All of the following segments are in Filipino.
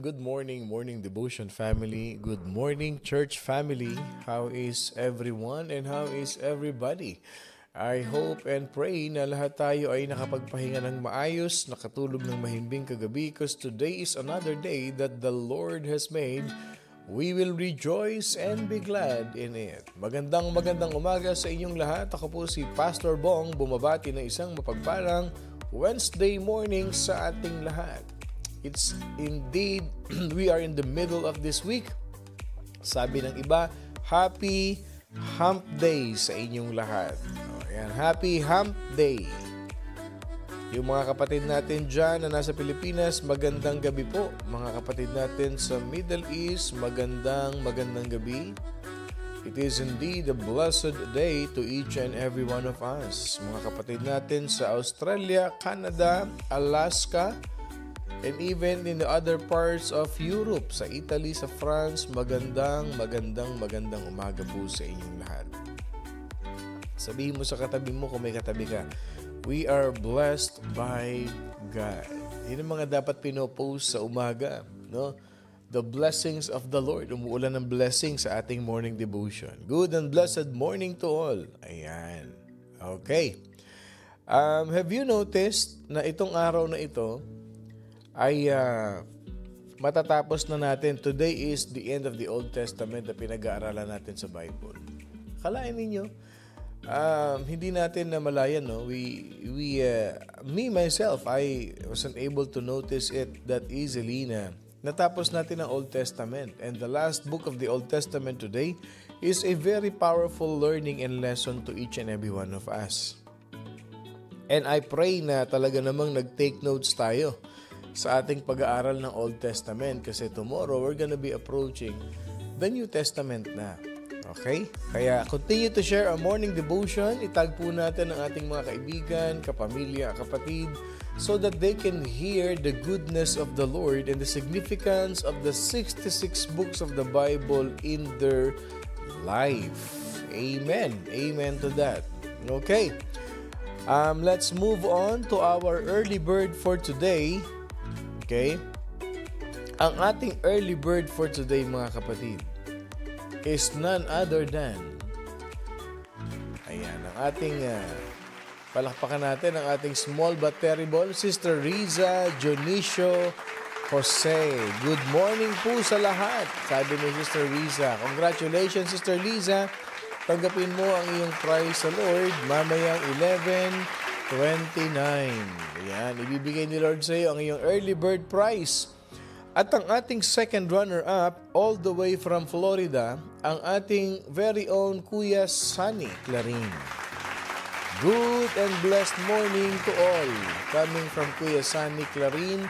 Good morning, Morning Devotion family. Good morning, church family. How is everyone and how is everybody? I hope and pray na lahat tayo ay nakapagpahinga ng maayos, nakatulog ng mahimbing kagabi because today is another day that the Lord has made. We will rejoice and be glad in it. Magandang umaga sa inyong lahat. Ako po si Pastor Bong, bumabati ng isang mapagpalang Wednesday morning sa ating lahat. It's indeed, we are in the middle of this week. Sabi ng iba, Happy Hump Day sa inyong lahat. Ayan, Happy Hump Day. Yung mga kapatid natin dyan na nasa Pilipinas, magandang gabi po. Mga kapatid natin sa Middle East, magandang gabi. It is indeed a blessed day to each and every one of us. Mga kapatid natin sa Australia, Canada, Alaska, and even in the other parts of Europe, sa Italy, sa France, magandang umaga po sa inyong lahat. Sabihin mo sa katabi mo kung may katabi ka, we are blessed by God. Yun ang mga dapat pinopost sa umaga, no? The blessings of the Lord. Umuulan ng blessing sa ating morning devotion. Good and blessed morning to all. Ayan. Okay. Have you noticed na itong araw na ito ay matatapos na natin? Today is the end of the Old Testament na pinag-aaralan natin sa Bible. Kalain ninyo, hindi natin namalayan, no? Me myself, I wasn't able to notice it that easily na natapos natin ang Old Testament. And the last book of the Old Testament today is a very powerful learning and lesson to each and every one of us. And I pray na talaga namang nag-take notes tayo sa ating pag-aaral ng Old Testament kasi tomorrow we're gonna be approaching the New Testament na. Okay? Kaya continue to share our morning devotion. Itag po natin ang ating mga kaibigan, kapamilya, kapatid so that they can hear the goodness of the Lord and the significance of the 66 books of the Bible in their life. Amen. Amen to that. Okay. Let's move on to our early bird for today. Okay? Ang ating early bird for today, mga kapatid, is none other than ang ating palakpakan natin ang ating small but terrible Sister Riza Dionisio Jose. Good morning po sa lahat, sabi ni Sister Riza. Congratulations, Sister Riza. Tanggapin mo ang iyong prize sa Lord mamayang 11:29. Ayan, ibibigay ni Lord sa iyo ang iyong early bird prize. At ang ating second runner-up, all the way from Florida, ang ating very own Kuya Sunny Clarin. Good and blessed morning to all. Coming from Kuya Sunny Clarin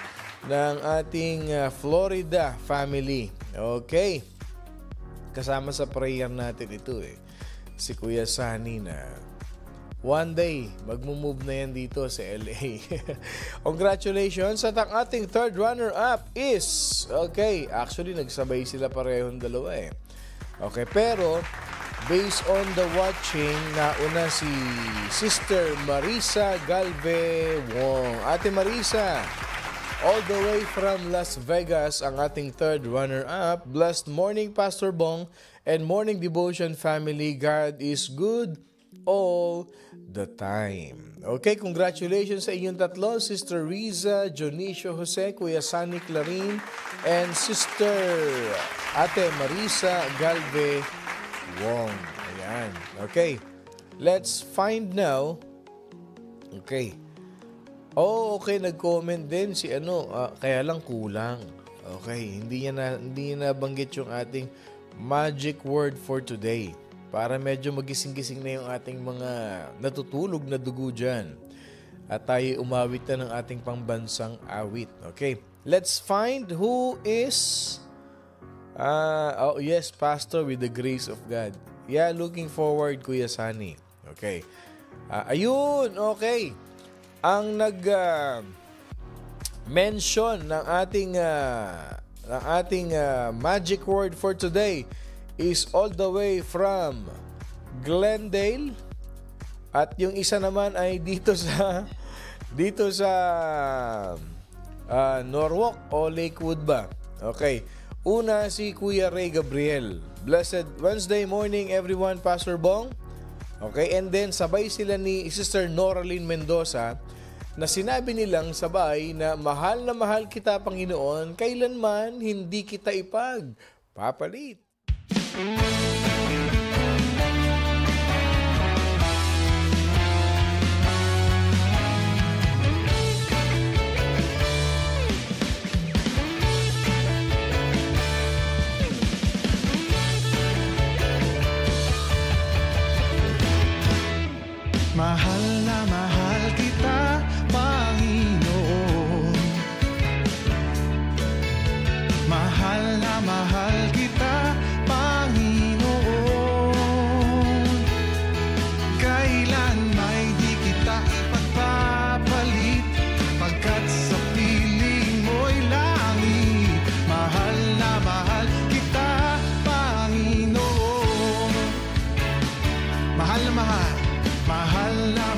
ng ating Florida family. Okay. Kasama sa prayer natin ito si Kuya Sunny na one day, magmumove na yan dito sa LA. Congratulations! At ang ating third runner-up is, actually nagsabay sila parehong dalawa Okay, pero based on the watching, nauna si Sister Marisa Galve Wong. Ate Marisa, all the way from Las Vegas, ang ating third runner-up. Blessed morning, Pastor Bong, and morning devotion family. God is good all the time. Okay, congratulations sa inyong tatlo, Sister Riza Dionisio Jose, Kuya Sunny Clarin, and Sister Ate Marisa Galve Wong. Ayan. Okay, let's find now. Okay. Okay, nag-comment din si kaya lang kulang. Okay, hindi niya nabanggit yung ating magic word for today. Para medyo magising-gising na yung ating mga natutulog na dugo dyan. At tayo umawit na ng ating pambansang awit. Okay, let's find who is... yes, Pastor, with the grace of God. Yeah, looking forward, Kuya Sunny. Okay. Ayun, okay. Ang nag-mention ng ating magic word for today is all the way from Glendale at yung isa naman ay dito sa Norwalk o Lakewood ba? Okay. Una si Kuya Ray Gabriel. Blessed Wednesday morning everyone, Pastor Bong. Okay, and then sabay sila ni Sister Noraline Mendoza na sinabi nilang sabay na mahal kita, Panginoon, kailanman hindi kita ipagpapalit. Mahal na mahal kita, Panginoon. Mahal na mahal kita, Panginoon. Kailan may di kita ipagpapalit, pagkat sa piling mo'y langit. Mahal na mahal kita, Panginoon. Mahal na mahal. Mahal na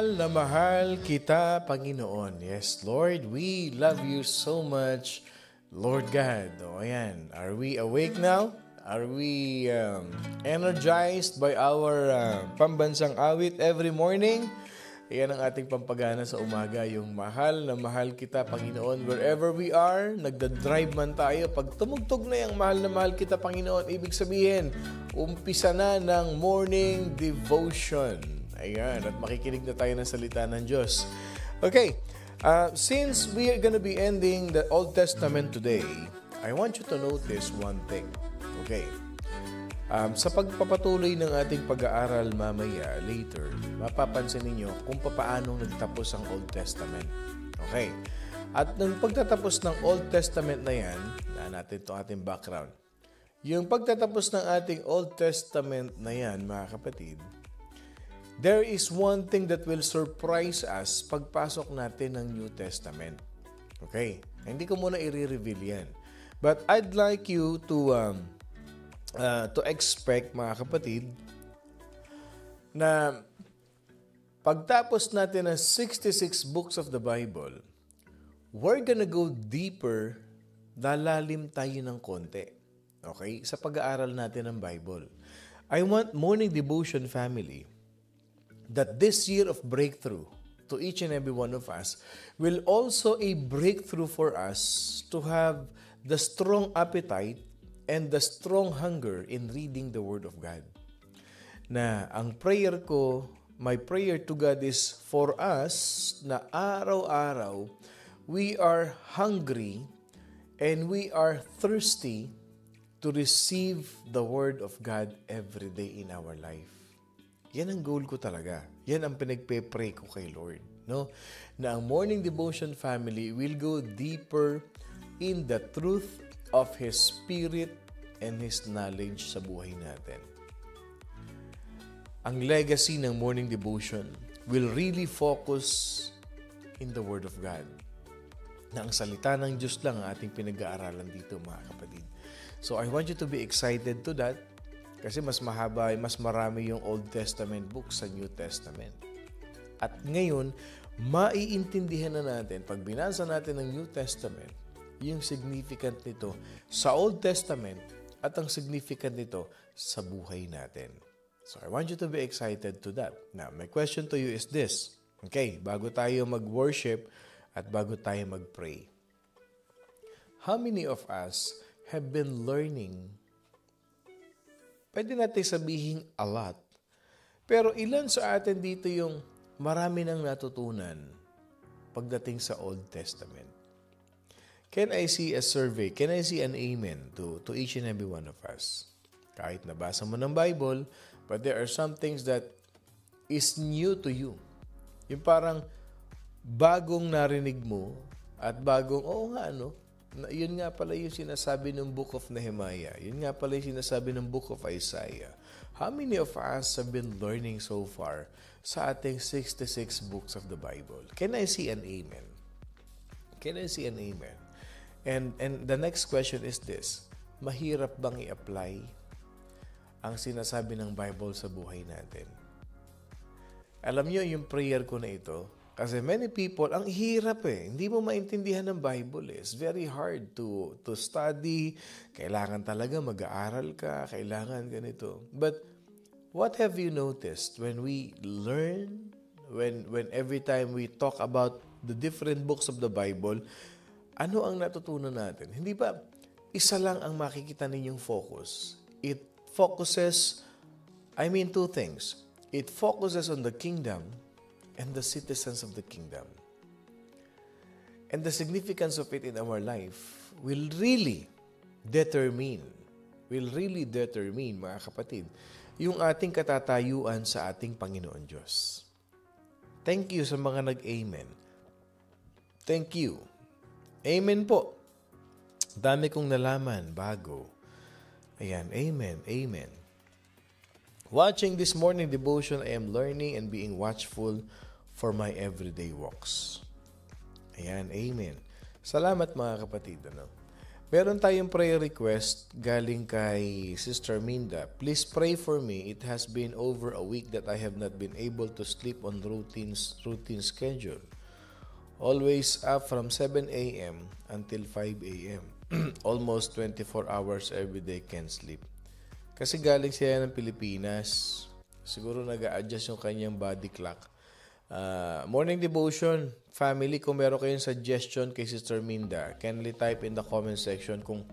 mahal kita, Panginoon. Yes, Lord, we love you so much, Lord God. O ayan, are we awake now? Are we energized by our pambansang awit every morning? Ayan ang ating pampagana sa umaga, yung mahal na mahal kita, Panginoon. Wherever we are, nagdadrive man tayo. Pag tumugtog na yung mahal na mahal kita, Panginoon, ibig sabihin, umpisa na ng morning devotion. Ayan, at makikinig na tayo ng salita ng Diyos. Okay, since we are gonna be ending the Old Testament today, I want you to notice one thing. Okay, sa pagpapatuloy ng ating pag-aaral mamaya, later, mapapansin ninyo kung paano nagtapos ang Old Testament. Okay, at nung pagtatapos ng Old Testament na yan, natin itong ating background. Yung pagtatapos ng ating Old Testament na yan, mga kapatid, there is one thing that will surprise us pagpasok natin ng New Testament. Okay? Hindi ko muna i-reveal yan. But I'd like you to expect, mga kapatid, na pagtapos natin ng 66 books of the Bible, we're gonna go deeper, lalalim tayo ng konti. Okay? Sa pag-aaral natin ng Bible. I want morning devotion family that this year of breakthrough to each and every one of us will also a breakthrough for us to have the strong appetite and the strong hunger in reading the Word of God. Na ang prayer ko, my prayer to God is for us na araw-araw we are hungry and we are thirsty to receive the Word of God every day in our life. Yan ang goal ko talaga. Yan ang pinagpe-pray ko kay Lord. No? Na ang morning devotion family will go deeper in the truth of His Spirit and His knowledge sa buhay natin. Ang legacy ng morning devotion will really focus in the Word of God. Na ang salita ng Diyos lang ang ating pinag-aaralan dito, mga kapatid. So I want you to be excited to that. Kasi mas mahaba, mas marami yung Old Testament books sa New Testament. At ngayon, maiintindihan na natin, pag binasa natin ang New Testament, yung significant nito sa Old Testament at ang significant nito sa buhay natin. So I want you to be excited to that. Now, my question to you is this. Okay, bago tayo mag-worship at bago tayo mag-pray. How many of us have been learning? Pwede natin sabihin a lot. Pero ilan sa atin dito yung marami nang natutunan pagdating sa Old Testament? Can I see a survey? Can I see an amen to each and every one of us? Kahit nabasa mo ng Bible, but there are some things that is new to you. Yung parang bagong narinig mo at bagong, oo nga, ano? Yun nga pala yung sinasabi ng Book of Nehemiah. Yun nga pala yung sinasabi ng Book of Isaiah. How many of us have been learning so far sa ating 66 books of the Bible? Can I see an amen? Can I see an amen? And the next question is this. Mahirap bang i-apply ang sinasabi ng Bible sa buhay natin? Alam niyo yung prayer ko na ito, kasi many people, ang hirap eh. Hindi mo maintindihan ng Bible eh. It's very hard to study. Kailangan talaga mag-aaral ka. Kailangan ganito. But what have you noticed when we learn, when every time we talk about the different books of the Bible, ano ang natutunan natin? Hindi ba isa lang ang makikita ninyong focus? It focuses, two things. It focuses on the kingdom and the citizens of the kingdom. And the significance of it in our life will really determine, mga kapatid, yung ating katatayuan sa ating Panginoon Diyos. Thank you sa mga nag-amen. Thank you. Amen po. Dami kong nalaman, bago. Ayan, amen, amen. Watching this morning devotion, I am learning and being watchful for my everyday walks. Ayan, amen. Salamat mga kapatid. Meron tayong prayer request galing kay Sister Minda. Please pray for me. It has been over a week that I have not been able to sleep on routine schedule. Always up from 7 a.m. until 5 a.m. Almost 24 hours every day can't sleep. Kasi galing siya ng Pilipinas. Siguro nag-a-adjust yung kanyang body clock. Morning devotion, family, kung meron kayong suggestion kay Sister Minda, kindly type in the comment section kung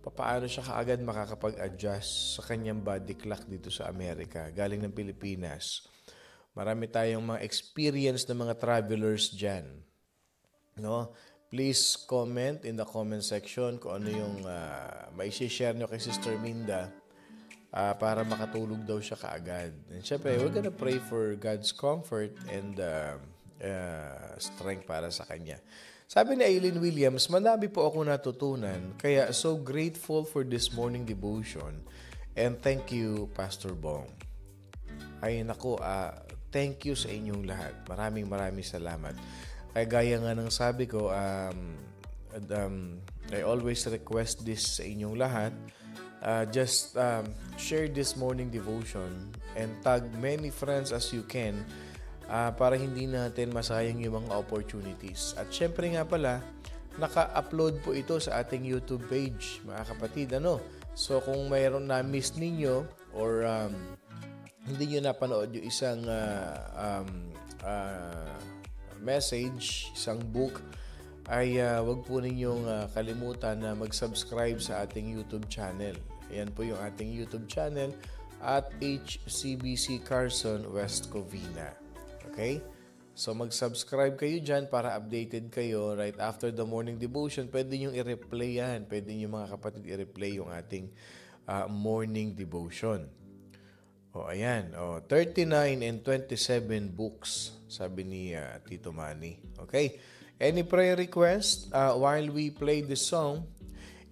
paano siya kaagad makakapag-adjust sa kanyang body clock dito sa Amerika, galing ng Pilipinas. Marami tayong mga experience ng mga travelers dyan. No? Please comment in the comment section kung ano yung mai-share nyo kay Sister Minda. Para makatulog daw siya kaagad. And syempre, we're gonna pray for God's comfort and strength para sa kanya. Sabi ni Aileen Williams, madami po ako natutunan, kaya so grateful for this morning devotion. And thank you, Pastor Bong. Ay nako, thank you sa inyong lahat. Maraming salamat. Kaya gaya nga ng sabi ko, I always request this sa inyong lahat. Just share this morning devotion and tag many friends as you can para hindi natin masayang yung mga opportunities. At syempre nga pala, naka-upload po ito sa ating YouTube page, mga kapatid. So kung mayroon na miss ninyo or hindi nyo napanood yung isang message, isang book, ay wag po ninyong kalimutan na mag-subscribe sa ating YouTube channel. Ayan po yung ating YouTube channel at HCBC Carson West Covina. Okay? So mag-subscribe kayo dyan para updated kayo right after the morning devotion. Pwede nyo i-replay yan. Pwede nyo mga kapatid i-replay yung ating morning devotion. Ayan. 39 and 27 books, sabi ni Tito Manny. Okay? Any prayer request? While we play this song,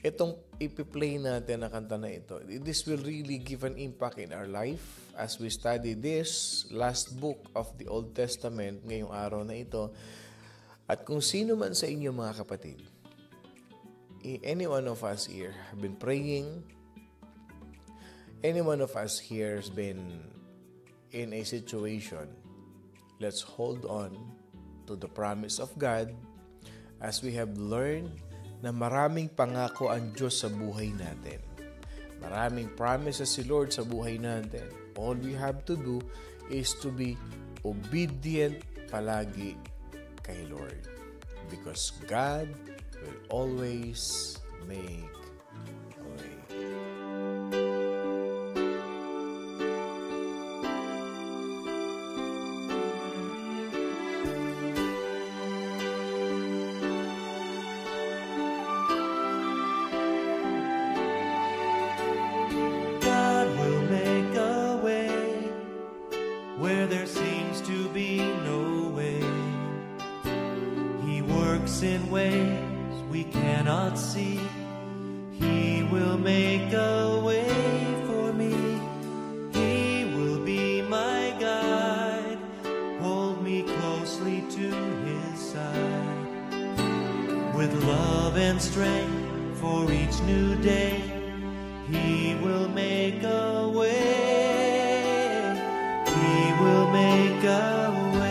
itong ipi-play natin na kanta na ito, this will really give an impact in our life as we study this last book of the Old Testament ngayong araw na ito. At kung sino man sa inyo mga kapatid, any one of us here have been praying, any one of us here has been in a situation, let's hold on to the promise of God as we have learned na maraming pangako ang Diyos sa buhay natin. Maraming promises si Lord sa buhay natin. All we have to do is to be obedient palagi kay Lord. Because God will always make a way. In ways we cannot see, He will make a way for me. He will be my guide, hold me closely to His side. With love and strength for each new day, He will make a way. He will make a way.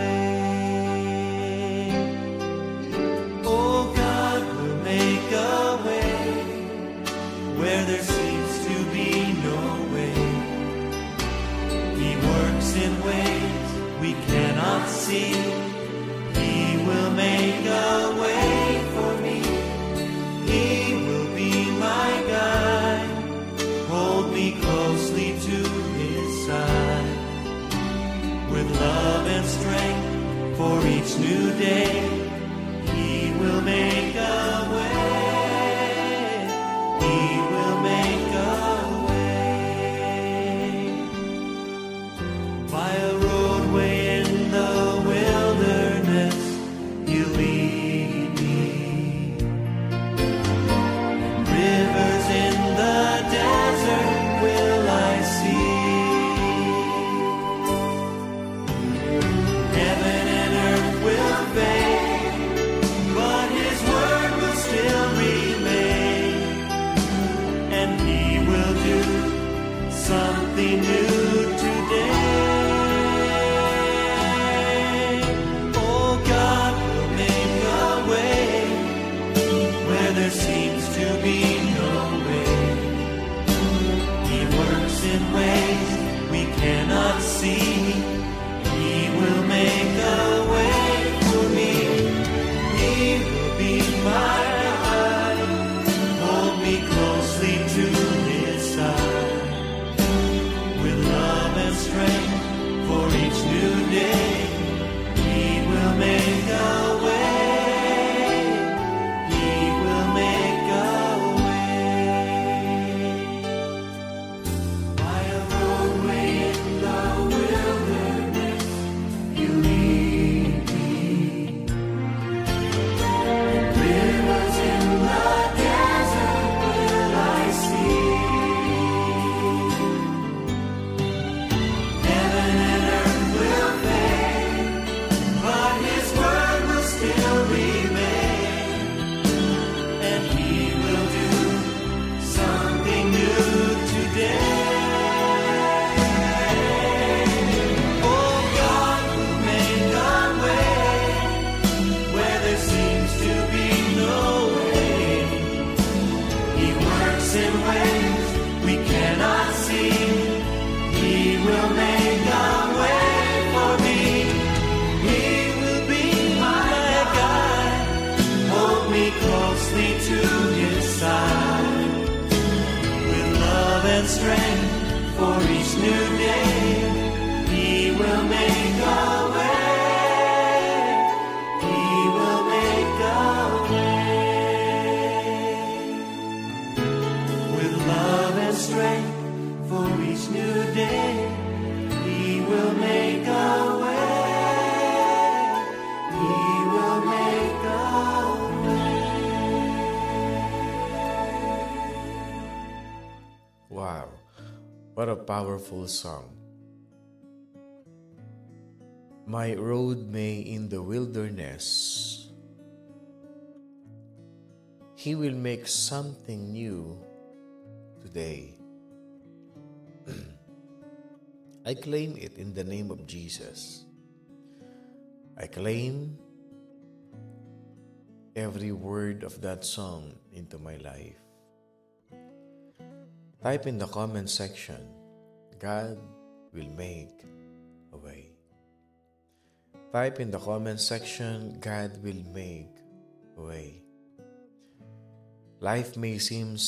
Where there seems to be no way, He works in ways we cannot see. He will make a way for me. He will be my guide, hold me closely to His side. With love and strength for each new day, He will make a way. Heaven and earth will fade, What a powerful song. My road may in the wilderness. He will make something new today. I claim it in the name of Jesus. I claim every word of that song into my life. Type in the comment section, God will make a way. Type in the comment section, God will make a way. Life may seem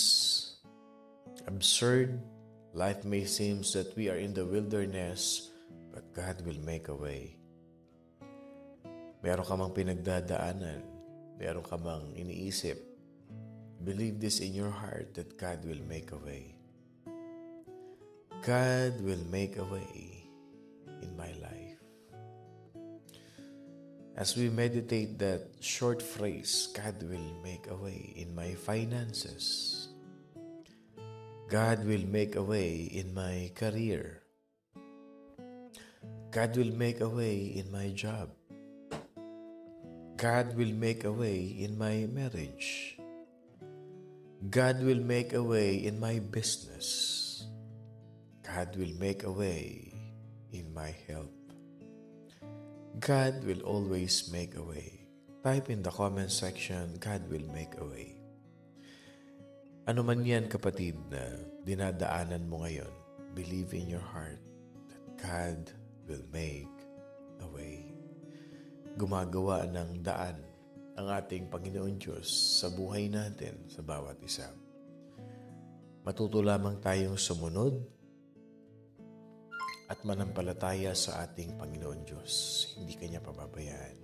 absurd. Life may seem that we are in the wilderness, but God will make a way. Meron ka mang pinagdadaanan, meron ka mang iniisip, believe this in your heart that God will make a way. God will make a way in my life. As we meditate that short phrase, God will make a way in my finances. God will make a way in my career. God will make a way in my job. God will make a way in my marriage. God will make a way in my business. God will make a way in my health. God will always make a way. Type in the comment section, God will make a way. Ano man yan, kapatid, na dinadaanan mo ngayon, believe in your heart that God will make a way. Gumagawa ng daan ang ating Panginoon Diyos sa buhay natin, sa bawat isa. Matuto lamang tayong sumunod at manampalataya sa ating Panginoon Diyos. Hindi Kanya pababayaan.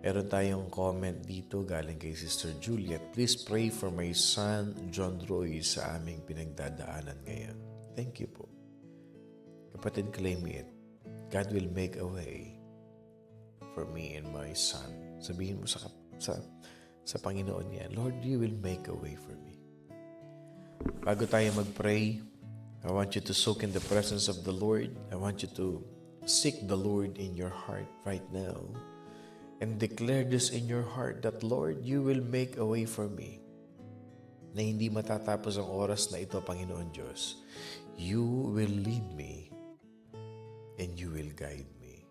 Meron tayong comment dito galing kay Sister Juliet. Please pray for my son, John Roy, sa aming pinagdadaanan ngayon. Thank you po. Kapatid, claim it. God will make a way for me and my son. Sabihin mo sa Panginoon yan, Lord, you will make a way for me. Bago tayo mag-pray, I want you to soak in the presence of the Lord. I want you to seek the Lord in your heart right now and declare this in your heart that, Lord, you will make a way for me. Na hindi matatapos ang oras na ito, Panginoon Diyos. You will lead me and you will guide me.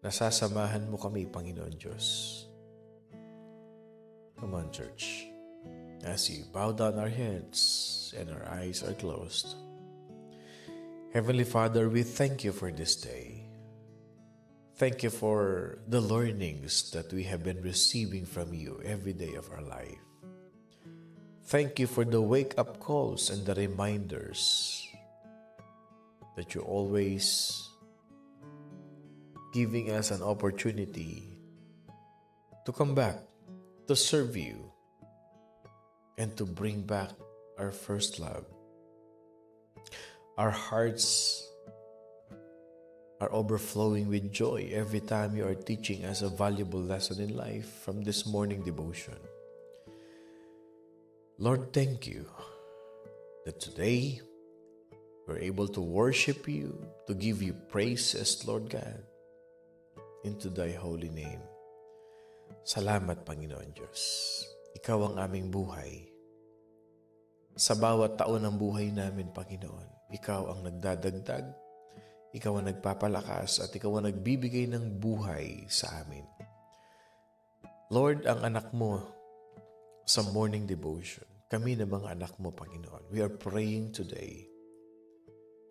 Nasasamahan mo kami, Panginoon Diyos. Come on, church. As you bow down our heads and our eyes are closed. Heavenly Father, we thank you for this day. Thank you for the learnings that we have been receiving from you every day of our life. Thank you for the wake-up calls and the reminders that you're always giving us an opportunity to come back, to serve you, and to bring back our first love. Our hearts are overflowing with joy every time you are teaching us a valuable lesson in life from this morning devotion. Lord, thank you that today we're able to worship you, to give you praises, Lord God, into thy holy name. Salamat, Panginoon Diyos. Ikaw ang aming buhay. Sa bawat taon ng buhay namin, Panginoon, ikaw ang nagdadagdag, ikaw ang nagpapalakas, at ikaw ang nagbibigay ng buhay sa amin. Lord, ang anak mo sa morning devotion, kami na mga anak mo, Panginoon, we are praying today.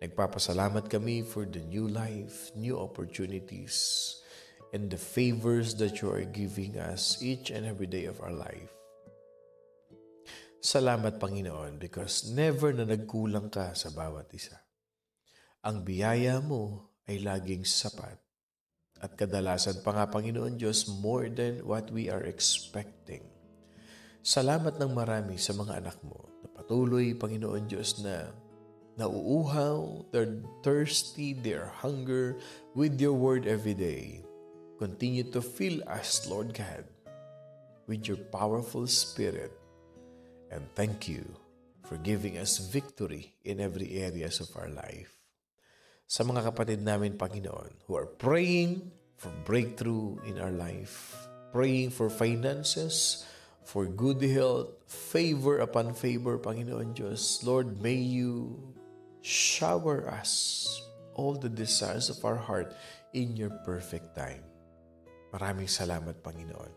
Nagpapasalamat kami for the new life, new opportunities, and the favors that you are giving us each and every day of our life. Salamat, Panginoon, because never na nagkulang ka sa bawat isa. Ang biyaya mo ay laging sapat. At kadalasan pa nga, Panginoon Diyos, more than what we are expecting. Salamat ng marami sa mga anak mo na patuloy, Panginoon Diyos, na nauuhaw, they're thirsty, they're hunger with your word every day. Continue to fill us, Lord God, with your powerful Spirit. And thank you for giving us victory in every areas of our life. Sa mga kapatid namin, Panginoon, who are praying for breakthrough in our life, praying for finances, for good health, favor upon favor, Panginoon Diyos, Lord, may you shower us all the desires of our heart in your perfect time. Maraming salamat, Panginoon.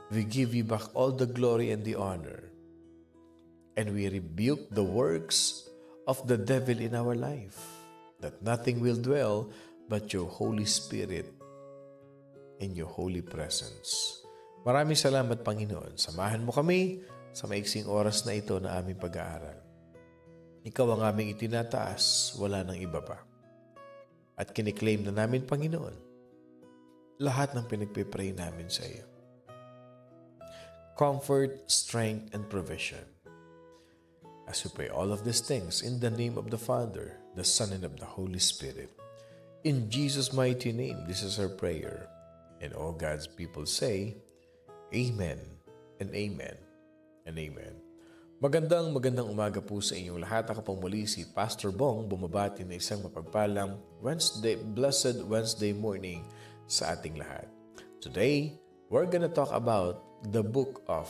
We give you back all the glory and the honor. And we rebuke the works of the devil in our life, that nothing will dwell but your Holy Spirit in your holy presence. Maraming salamat, Panginoon. Samahan mo kami sa maiksing oras na ito na aming pag-aaral. Ikaw ang aming itinataas, wala nang iba pa. At kiniklaim na namin, Panginoon, lahat ng pinagpipray namin sa iyo. Comfort, strength, and provision. As we pray all of these things in the name of the Father, the Son, and of the Holy Spirit. In Jesus' mighty name, this is our prayer. And all God's people say, Amen, and Amen, and Amen. Magandang umaga po sa inyong lahat. Ako pong muli si Pastor Bong, bumabati na isang mapagpalang Blessed Wednesday morning sa ating lahat. Today, we're gonna talk about the book of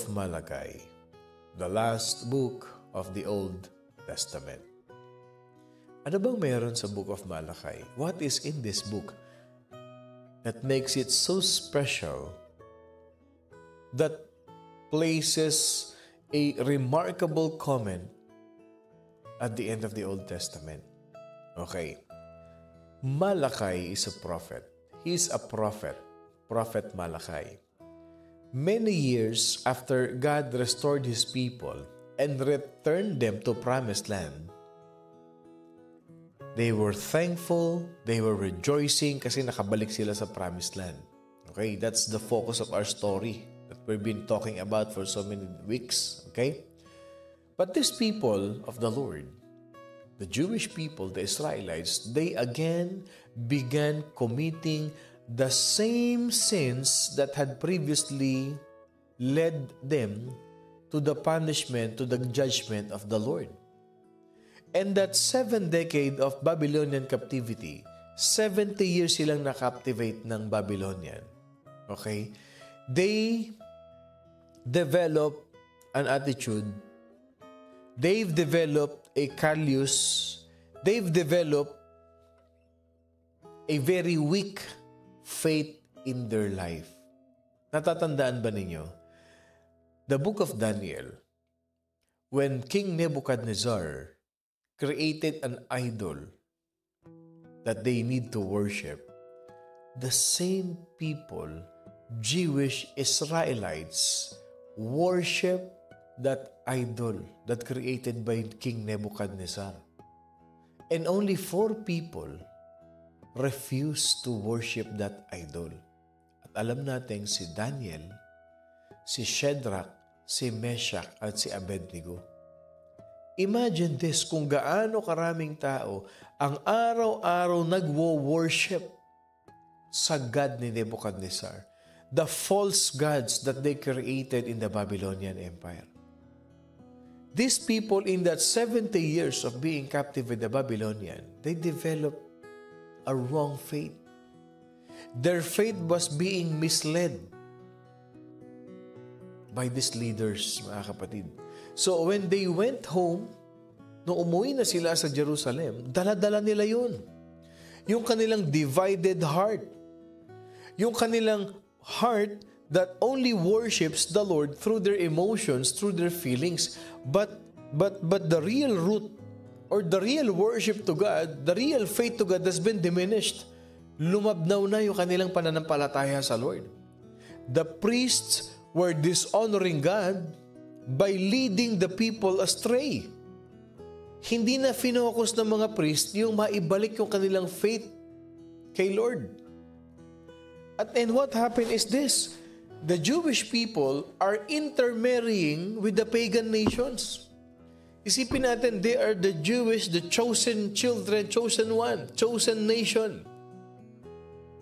Malachi, the last book of the Old Testament. Ano bang meron sa book of Malachi? What is in this book that makes it so special, that places a remarkable comment at the end of the Old Testament? Okay. Malachi is a prophet. He is a prophet. Prophet Malachi. Many years after God restored His people and returned them to Promised Land, they were thankful, they were rejoicing kasi nakabalik sila sa Promised Land. Okay, that's the focus of our story that we've been talking about for so many weeks. Okay? But these people of the Lord, the Jewish people, the Israelites, they again began committing the same sins that had previously led them to the punishment, to the judgment of the Lord. And that 7 decade of Babylonian captivity, 70 years silang na-captivate ng Babylonian. Okay? They develop an attitude. They've developed a callous. They've developed a very weak faith in their life. Natatandaan ba ninyo? The book of Daniel, when King Nebuchadnezzar created an idol that they need to worship, the same people, Jewish Israelites, worship that idol that created by King Nebuchadnezzar. And only 4 people refused to worship that idol. At alam natin si Daniel, si Shadrach, si Meshach, at si Abednego. Imagine this, kung gaano karaming tao ang araw-araw nagwo-worship sa God ni Nebuchadnezzar, the false gods that they created in the Babylonian Empire. These people in that 70 years of being captive with the Babylonian, they developed a wrong faith. Their faith was being misled by these leaders, mga kapatid. So when they went home, nung umuwi na sila sa Jerusalem, dala-dala nila yun. Yung kanilang divided heart. Yung kanilang heart that only worships the Lord through their emotions, through their feelings. But the real root or the real worship to God, the real faith to God has been diminished. Lumabnaw na yung kanilang pananampalataya sa Lord. The priests were dishonoring God by leading the people astray. Hindi na finokus ng mga priest yung maibalik yung kanilang faith kay Lord. And what happened is this: the Jewish people are intermarrying with the pagan nations. Isipin natin, they are the Jewish, the chosen children, chosen one, chosen nation.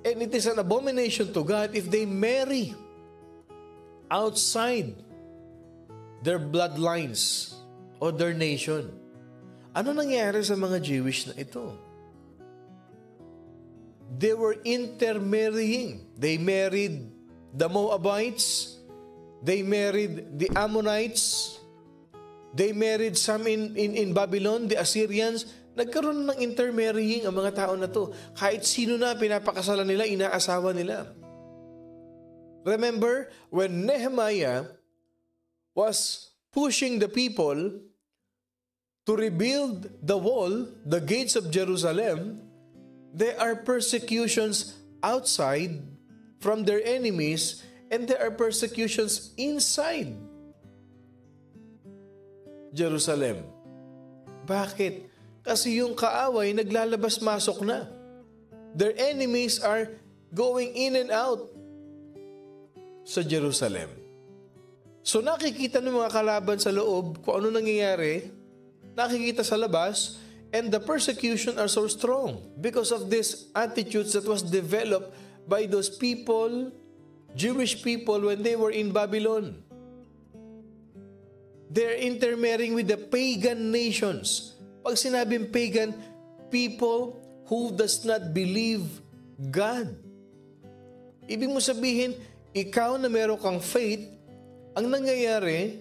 And it is an abomination to God if they marry outside their bloodlines or their nation. Ano nangyari sa mga Jewish na ito? They were intermarrying. They married the Moabites. They married the Ammonites. They married some in Babylon, the Assyrians. Nagkaroon ng intermarrying ang mga tao na to. Kahit sino na pinapakasalan nila, inaasawa nila. Remember, when Nehemiah was pushing the people to rebuild the wall, the gates of Jerusalem, there are persecutions outside from their enemies, and there are persecutions inside Jerusalem. Bakit? Kasi yung kaaway naglalabas-masok na. Their enemies are going in and out sa Jerusalem. So nakikita ng mga kalaban sa loob kung ano nangyayari, nakikita sa labas, and the persecution are so strong because of these attitudes that was developed by those people, Jewish people, when they were in Babylon. They're intermarrying with the pagan nations. Pag sinabing pagan, people who does not believe God. Ibig mo sabihin, ikaw na meron kang faith, ang nangyayari,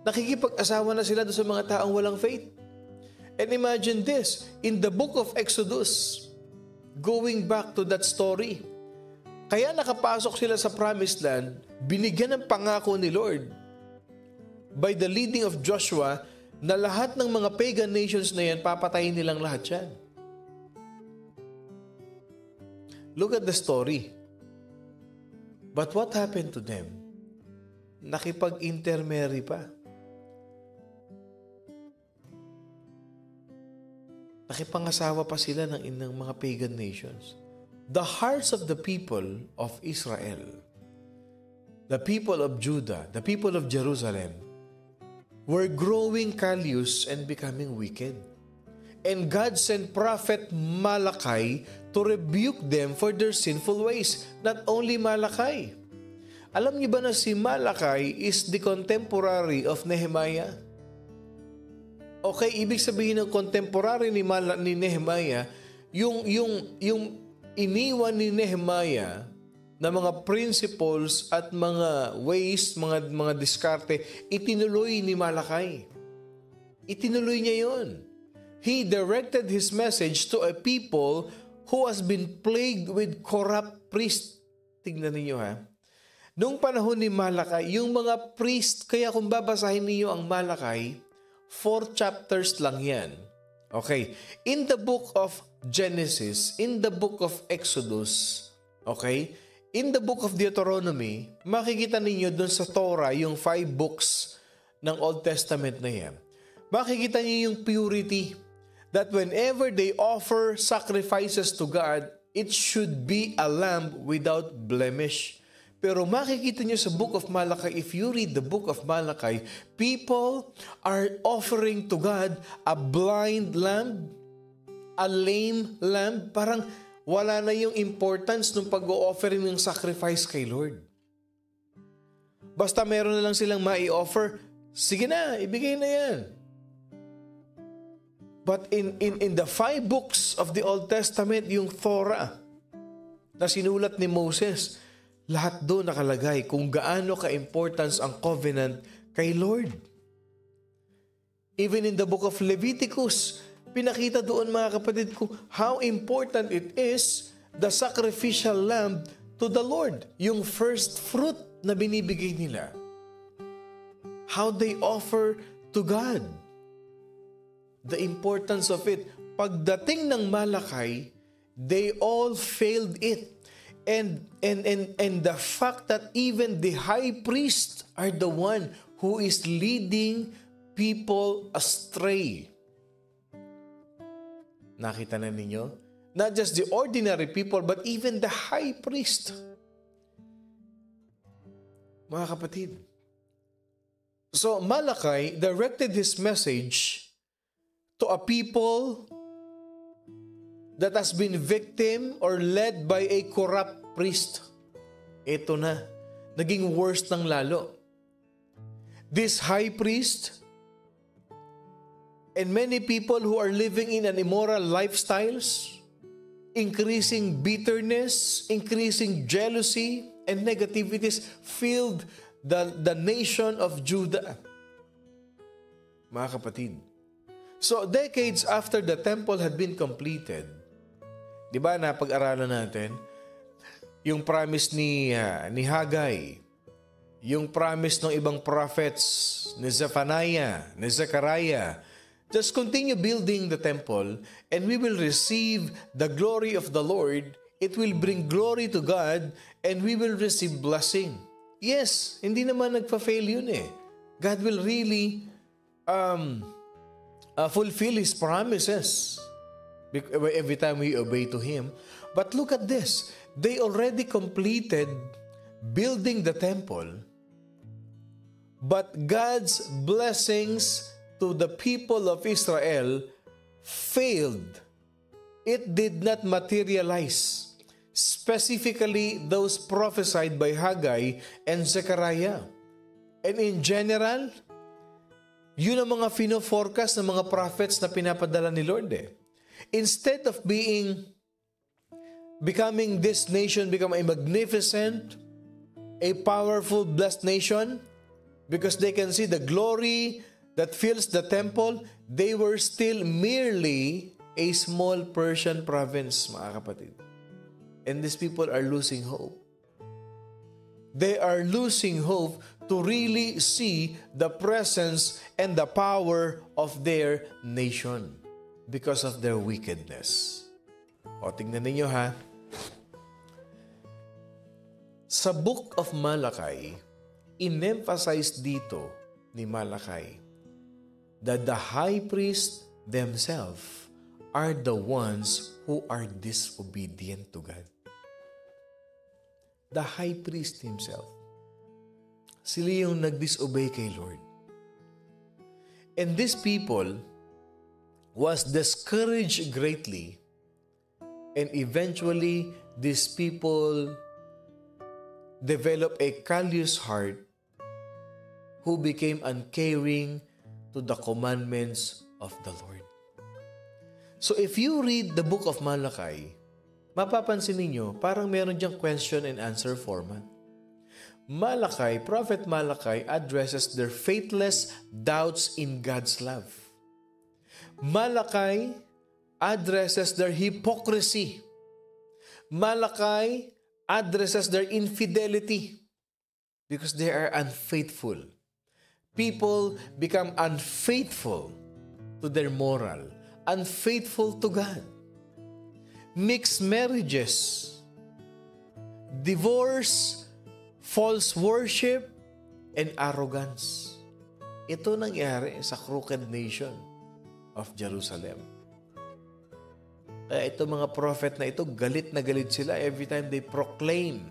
nakikipag-asawa na sila doon sa mga taong walang faith. And imagine this, in the book of Exodus, going back to that story, kaya nakapasok sila sa promised land, binigyan ng pangako ni Lord by the leading of Joshua na lahat ng mga pagan nations na yan, papatayin nilang lahat yan. Look at the story. But what happened to them? Nakipag-intermarry pa. Nakipangasawa pa sila ng mga pagan nations. The hearts of the people of Israel, the people of Judah, the people of Jerusalem, were growing callous and becoming wicked. And God sent prophet Malachi to rebuke them for their sinful ways. Not only Malachi. Alam niyo ba na si Malachi is the contemporary of Nehemiah? Okay, ibig sabihin ng contemporary ni Nehemiah, yung iniwan ni Nehemiah na mga principles at mga ways, mga diskarte, itinuloy ni Malachi. Itinuloy niya yun. He directed his message to a people who has been plagued with corrupt priests. Tignan niyo ha. Noong panahon ni Malachi, yung mga priest, kaya kung babasahin niyo ang Malachi, 4 chapters lang yan. Okay. In the book of Genesis, in the book of Exodus, okay, in the book of Deuteronomy, makikita ninyo doon sa Torah, yung 5 books ng Old Testament na yan. Makikita niyo yung purity, that whenever they offer sacrifices to God, it should be a lamb without blemish. Pero makikita niyo sa book of Malachi, if you read the book of Malachi, people are offering to God a blind lamb, a lame lamb, parang wala na yung importance ng pag-o-offering ng sacrifice kay Lord. Basta meron na lang silang mai-offer, sige na, ibigay na yan. But in the 5 books of the Old Testament, yung Torah na sinulat ni Moses, lahat doon nakalagay kung gaano ka-importance ang covenant kay Lord. Even in the book of Leviticus, pinakita doon mga kapatid ko how important it is the sacrificial lamb to the Lord. Yung first fruit na binibigay nila. How they offer to God. The importance of it. Pagdating ng Malachi, they all failed it. And the fact that even the high priest are the one who is leading people astray. Nakita na ninyo? Not just the ordinary people, but even the high priest. Mga kapatid. So Malachi directed his message to a people that has been victim or led by a corrupt priest. Ito na, naging worse ng lalo. This high priest and many people who are living in an immoral lifestyles, increasing bitterness, increasing jealousy, and negativities filled the nation of Judah. Mga kapatid, so decades after the temple had been completed, di ba napag-aralan natin, yung promise ni Haggai, yung promise ng ibang prophets, ni Zephaniah, ni Zechariah, just continue building the temple and we will receive the glory of the Lord. It will bring glory to God and we will receive blessing. Yes, hindi naman nagpa-fail yun eh. God will really fulfill His promises every time we obey to Him. But look at this. They already completed building the temple, but God's blessings to the people of Israel failed. It did not materialize. Specifically, those prophesied by Haggai and Zechariah. And in general, yun ang mga fino-forecast ng mga prophets na pinapadala ni Lord eh. Instead of becoming this nation, become a magnificent, a powerful, blessed nation, because they can see the glory that fills the temple, they were still merely a small Persian province, mga kapatid. And these people are losing hope. They are losing hope to really see the presence and the power of their nation because of their wickedness. O, tingnan ninyo ha. Sa Book of Malachi, in-emphasize dito ni Malachi that the high priest themselves are the ones who are disobedient to God. The high priest himself. Sila yung nag-disobey kay Lord. And these people was discouraged greatly, and eventually these people develop a callous heart who became uncaring to the commandments of the Lord. So if you read the book of Malachi, mapapansin ninyo, parang meron diyang question and answer format. Malachi, Prophet Malachi addresses their faithless doubts in God's love. Malachi addresses their hypocrisy. Malachi addresses their infidelity because they are unfaithful. People become unfaithful to their moral, unfaithful to God. Mixed marriages, divorce, false worship, and arrogance. Ito nangyari sa crooked nation of Jerusalem. Kaya itong mga prophet na ito, galit na galit sila every time they proclaim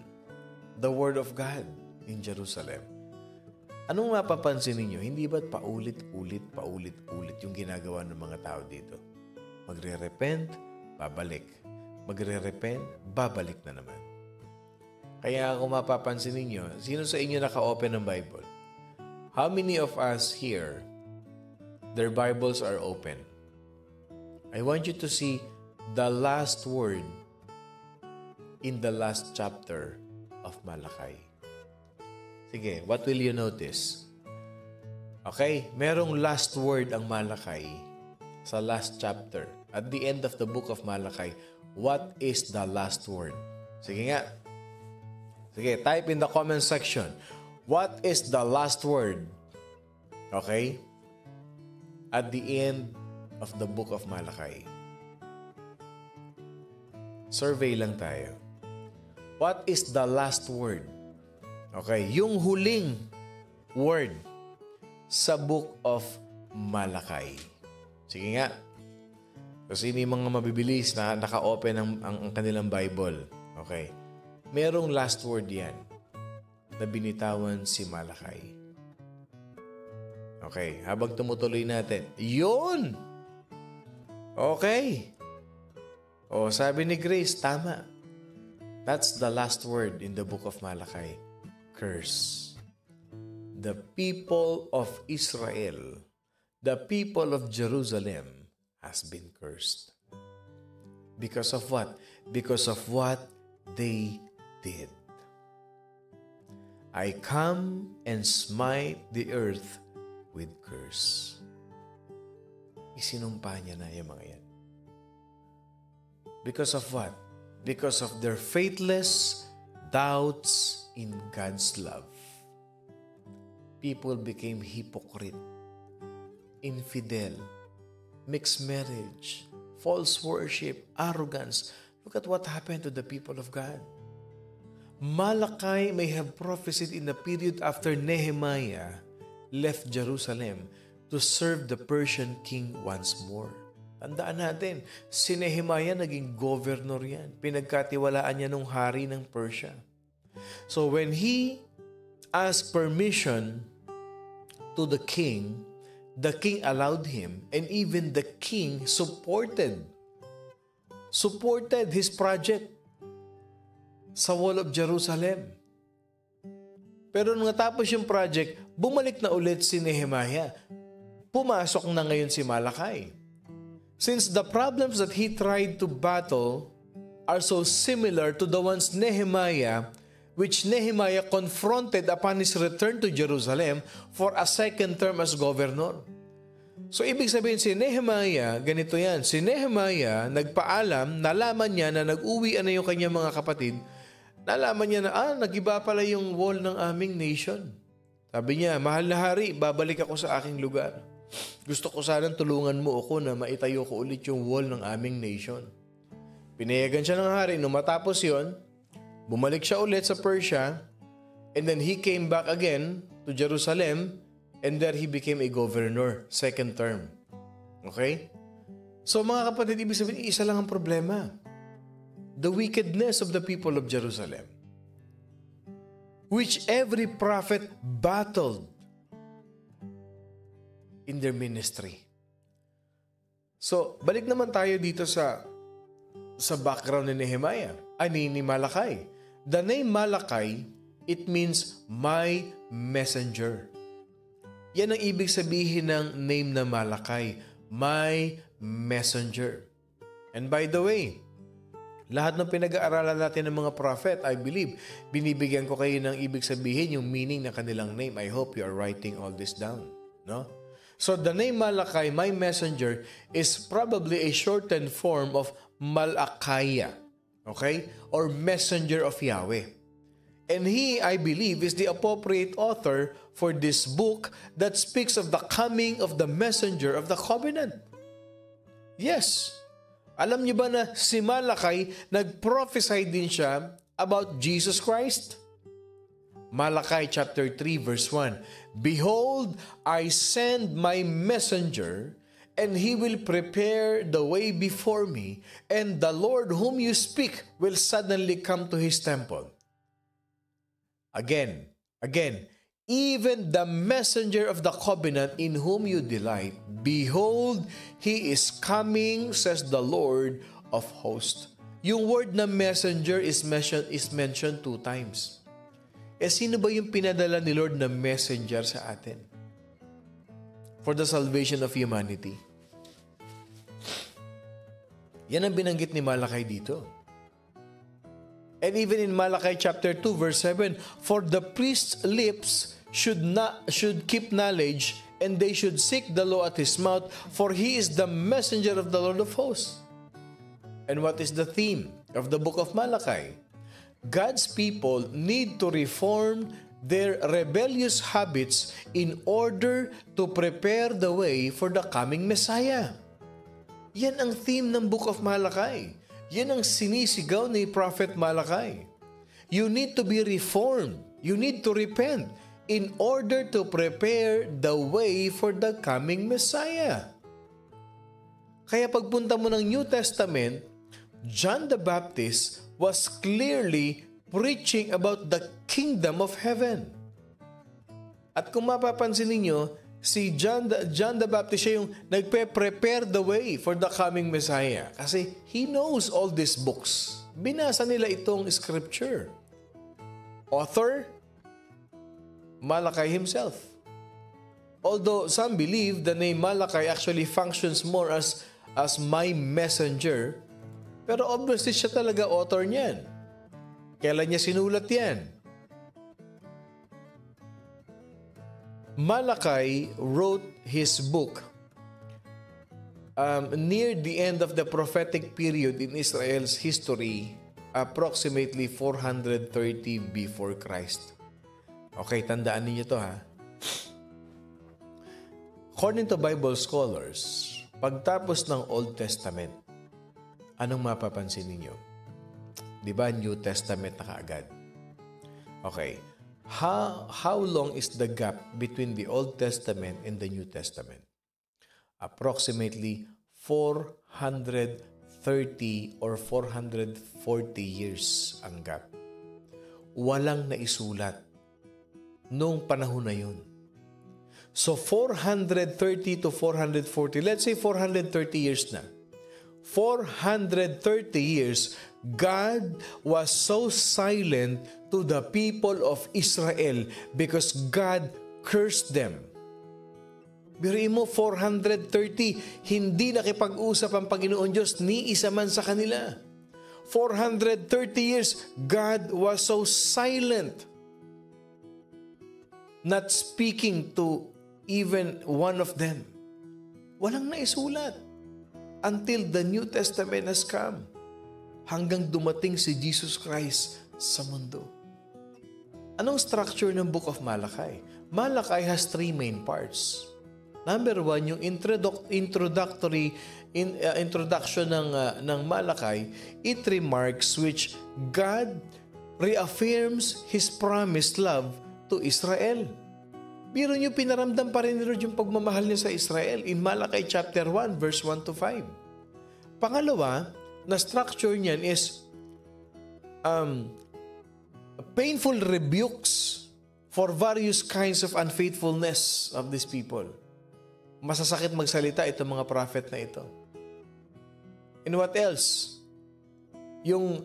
the word of God in Jerusalem. Anong mapapansin ninyo? Hindi ba't paulit-ulit yung ginagawa ng mga tao dito? Magre-repent, babalik. Magre-repent, babalik na naman. Kaya kung mapapansin ninyo, sino sa inyo naka-open ng Bible? How many of us here, their Bibles are open? I want you to see the last word in the last chapter of Malachi. Sige, what will you notice? Okay, merong last word ang Malachi sa last chapter. At the end of the book of Malachi, what is the last word? Sige nga. Sige, type in the comment section. What is the last word? Okay? At the end of the book of Malachi. Survey lang tayo. What is the last word? Okay, yung huling word sa book of Malachi. Sige nga. Kasi hindi mga mabibilis na naka-open ang kanilang Bible. Okay. Merong last word yan na binitawan si Malachi. Okay, habang tumutuloy natin. Yun! Okay. O sabi ni Grace, tama. That's the last word in the book of Malachi. Curse. The people of Israel, the people of Jerusalem has been cursed. Because of what? Because of what they did. I come and smite the earth with curse. Isinumpa niya na yung mga yan. Because of what? Because of their faithless doubts in God's love. People became hypocrite, infidel, mixed marriage, false worship, arrogance. Look at what happened to the people of God. Malachi may have prophesied in the period after Nehemiah left Jerusalem to serve the Persian king once more. Tandaan natin, si Nehemiah naging governor yan. Pinagkatiwalaan niya nung hari ng Persia. So when he asked permission to the king allowed him, and even the king supported his project sa Wall of Jerusalem. Pero nung natapos yung project, bumalik na ulit si Nehemiah. Pumasok na ngayon si Malachi. Since the problems that he tried to battle are so similar to the ones which Nehemiah confronted upon his return to Jerusalem for a second term as governor. So, ibig sabihin si Nehemiah, ganito yan. Si Nehemiah, nagpaalam, nalaman niya na nag-uwi na yung kanyang mga kapatid, nalaman niya na, nag-iba pala yung wall ng aming nation. Sabi niya, mahal na hari, babalik ako sa aking lugar. Gusto ko sanang tulungan mo ako na maitayo ko ulit yung wall ng aming nation. Pinayagan siya ng hari. Nung matapos yon, bumalik siya ulit sa Persia, and then he came back again to Jerusalem, and there he became a governor, second term. Okay? So mga kapatid, ibig sabihin, isa lang ang problema. The wickedness of the people of Jerusalem, which every prophet battled in their ministry. So, balik naman tayo dito sa background ni Nehemiah, ni Malachi. The name Malachi, it means my messenger. Yan ang ibig sabihin ng name na Malachi, my messenger. And by the way, lahat ng pinag-aaralan natin ng mga prophet, I believe, binibigyan ko kayo ng ibig sabihin, yung meaning ng kanilang name. I hope you are writing all this down. No? So the name Malachi, my messenger, is probably a shortened form of Malachiah. Okay? Or messenger of Yahweh. And he, I believe, is the appropriate author for this book that speaks of the coming of the messenger of the covenant. Yes. Alam niyo ba na si Malachi, nag-prophesy din siya about Jesus Christ? Malachi chapter 3 verse 1. Behold, I send my messenger, and he will prepare the way before me, and the Lord whom you speak will suddenly come to his temple. Again, even the messenger of the covenant in whom you delight, behold, he is coming, says the Lord of hosts. Yung word na messenger is mentioned 2 times. Sino ba yung pinadala ni Lord na messenger sa atin? For the salvation of humanity. Yan ang binanggit ni Malachi dito. And even in Malachi chapter 2 verse 7, for the priest's lips should keep knowledge, and they should seek the law at his mouth, for he is the messenger of the Lord of hosts. And what is the theme of the book of Malachi? God's people need to reform their rebellious habits in order to prepare the way for the coming Messiah. Yan ang theme ng book of Malachi. Yan ang sinisigaw ni Prophet Malachi. You need to be reformed. You need to repent in order to prepare the way for the coming Messiah. Kaya pagpunta mo ng New Testament, John the Baptist was clearly preaching about the kingdom of heaven. At kung mapapansin ninyo, Si John the Baptist, siya yung nagpe-prepare the way for the coming Messiah. Kasi he knows all these books. Binasa nila itong scripture. Author, Malachi himself. Although some believe the name Malachi actually functions more as my messenger, pero obviously siya talaga author niyan. Kailan niya sinulat yan? Malachi wrote his book near the end of the prophetic period in Israel's history, approximately 430 before Christ. Okay, tandaan niyo to ha. According to Bible scholars, pagtapos ng Old Testament, anong mapapansin ninyo? Di ba New Testament na kaagad? Okay. How long is the gap between the Old Testament and the New Testament? Approximately 430 or 440 years ang gap. Walang naisulat noong panahon na yun. So 430 to 440, let's say 430 years na. 430 years, God was so silent to the people of Israel because God cursed them. Biriin mo, 430, hindi nakipag-usap ang Panginoon Diyos ni isa man sa kanila. 430 years, God was so silent, not speaking to even one of them. Walang naisulat until the New Testament has come, hanggang dumating si Jesus Christ sa mundo. Anong structure ng Book of Malachi? Malachi has three main parts. Number one, yung introduction ng Malachi, it remarks which God reaffirms His promised love to Israel. Biro nyo, pinaramdam pa rin ni Lord yung pagmamahal niya sa Israel in Malachi chapter 1, verse 1 to 5. Pangalawa, na structure niyan is painful rebukes for various kinds of unfaithfulness of these people. Masasakit magsalita itong mga prophet na ito. And what else? Yung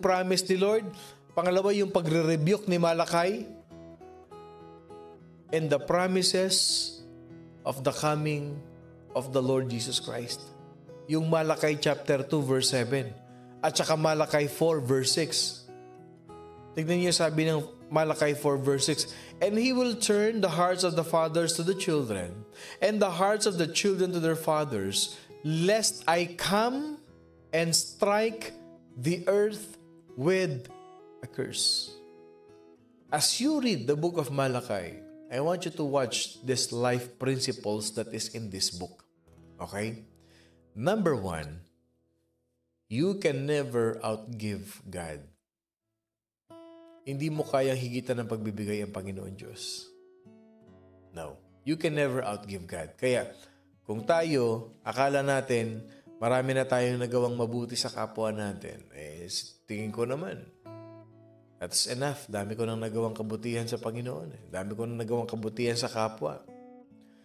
promise ni Lord. Pangalawa, yung pagre-rebuke ni Malachi. And the promises of the coming of the Lord Jesus Christ. Yung Malachi chapter 2 verse 7 at saka Malachi 4 verse 6. Tignan niyo sabi ng Malachi 4 verse 6, and He will turn the hearts of the fathers to the children and the hearts of the children to their fathers, lest I come and strike the earth with a curse. As you read the book of Malachi, I want you to watch these life principles that is in this book. Okay? Number one, you can never outgive God. Hindi mo kayang higitan ng pagbibigay ang Panginoon Diyos. No. You can never outgive God. Kaya, kung tayo, akala natin, marami na tayong nagawang mabuti sa kapwa natin, tingin ko naman, that's enough. Dami ko nang nagawang kabutihan sa Panginoon. Dami ko nang nagawang kabutihan sa kapwa.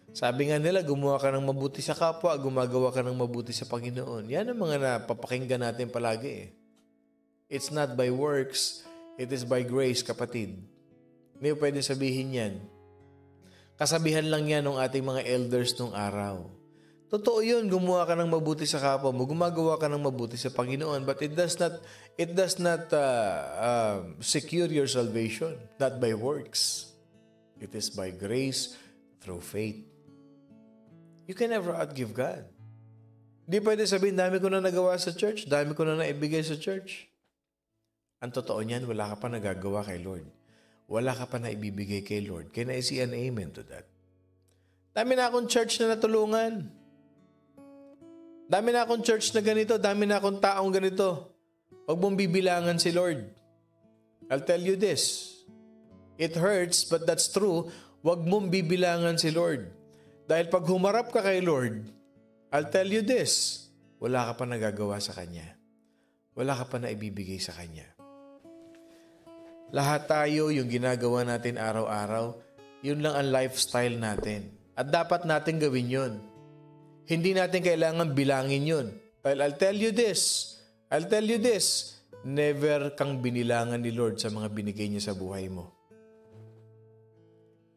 Sabi nga nila, gumawa ka ng mabuti sa kapwa, gumagawa ka ng mabuti sa Panginoon. Yan ang mga napapakinggan natin palagi. It's not by works, it is by grace, kapatid. Hindi mo pwede sabihin yan. Kasabihan lang yan ng ating mga elders nung araw. Totoo yun, gumawa ka ng mabuti sa kapwa mo, gumagawa ka ng mabuti sa Panginoon, but it does not secure your salvation, not by works. It is by grace through faith. You can never outgive God. Di pwede sabihin, dami ko na nagawa sa church, dami ko na naibigay sa church. Ang totoo niyan, wala ka pa nagagawa kay Lord. Wala ka pa na ibibigay kay Lord. Can I see an amen to that? Dami na akong church na natulungan. Dami na akong church na ganito. Dami na akong taong ganito. Huwag mong bibilangan si Lord. I'll tell you this. It hurts, but that's true. Huwag mong bibilangan si Lord. Dahil pag humarap ka kay Lord, I'll tell you this. Wala ka pa nagagawa sa Kanya. Wala ka pa na ibibigay sa Kanya. Lahat tayo, yung ginagawa natin araw-araw, Yun lang ang lifestyle natin. At dapat natin gawin yun. Hindi natin kailangan bilangin yun. Well, I'll tell you this. Never kang binilangan ni Lord sa mga binigay niya sa buhay mo.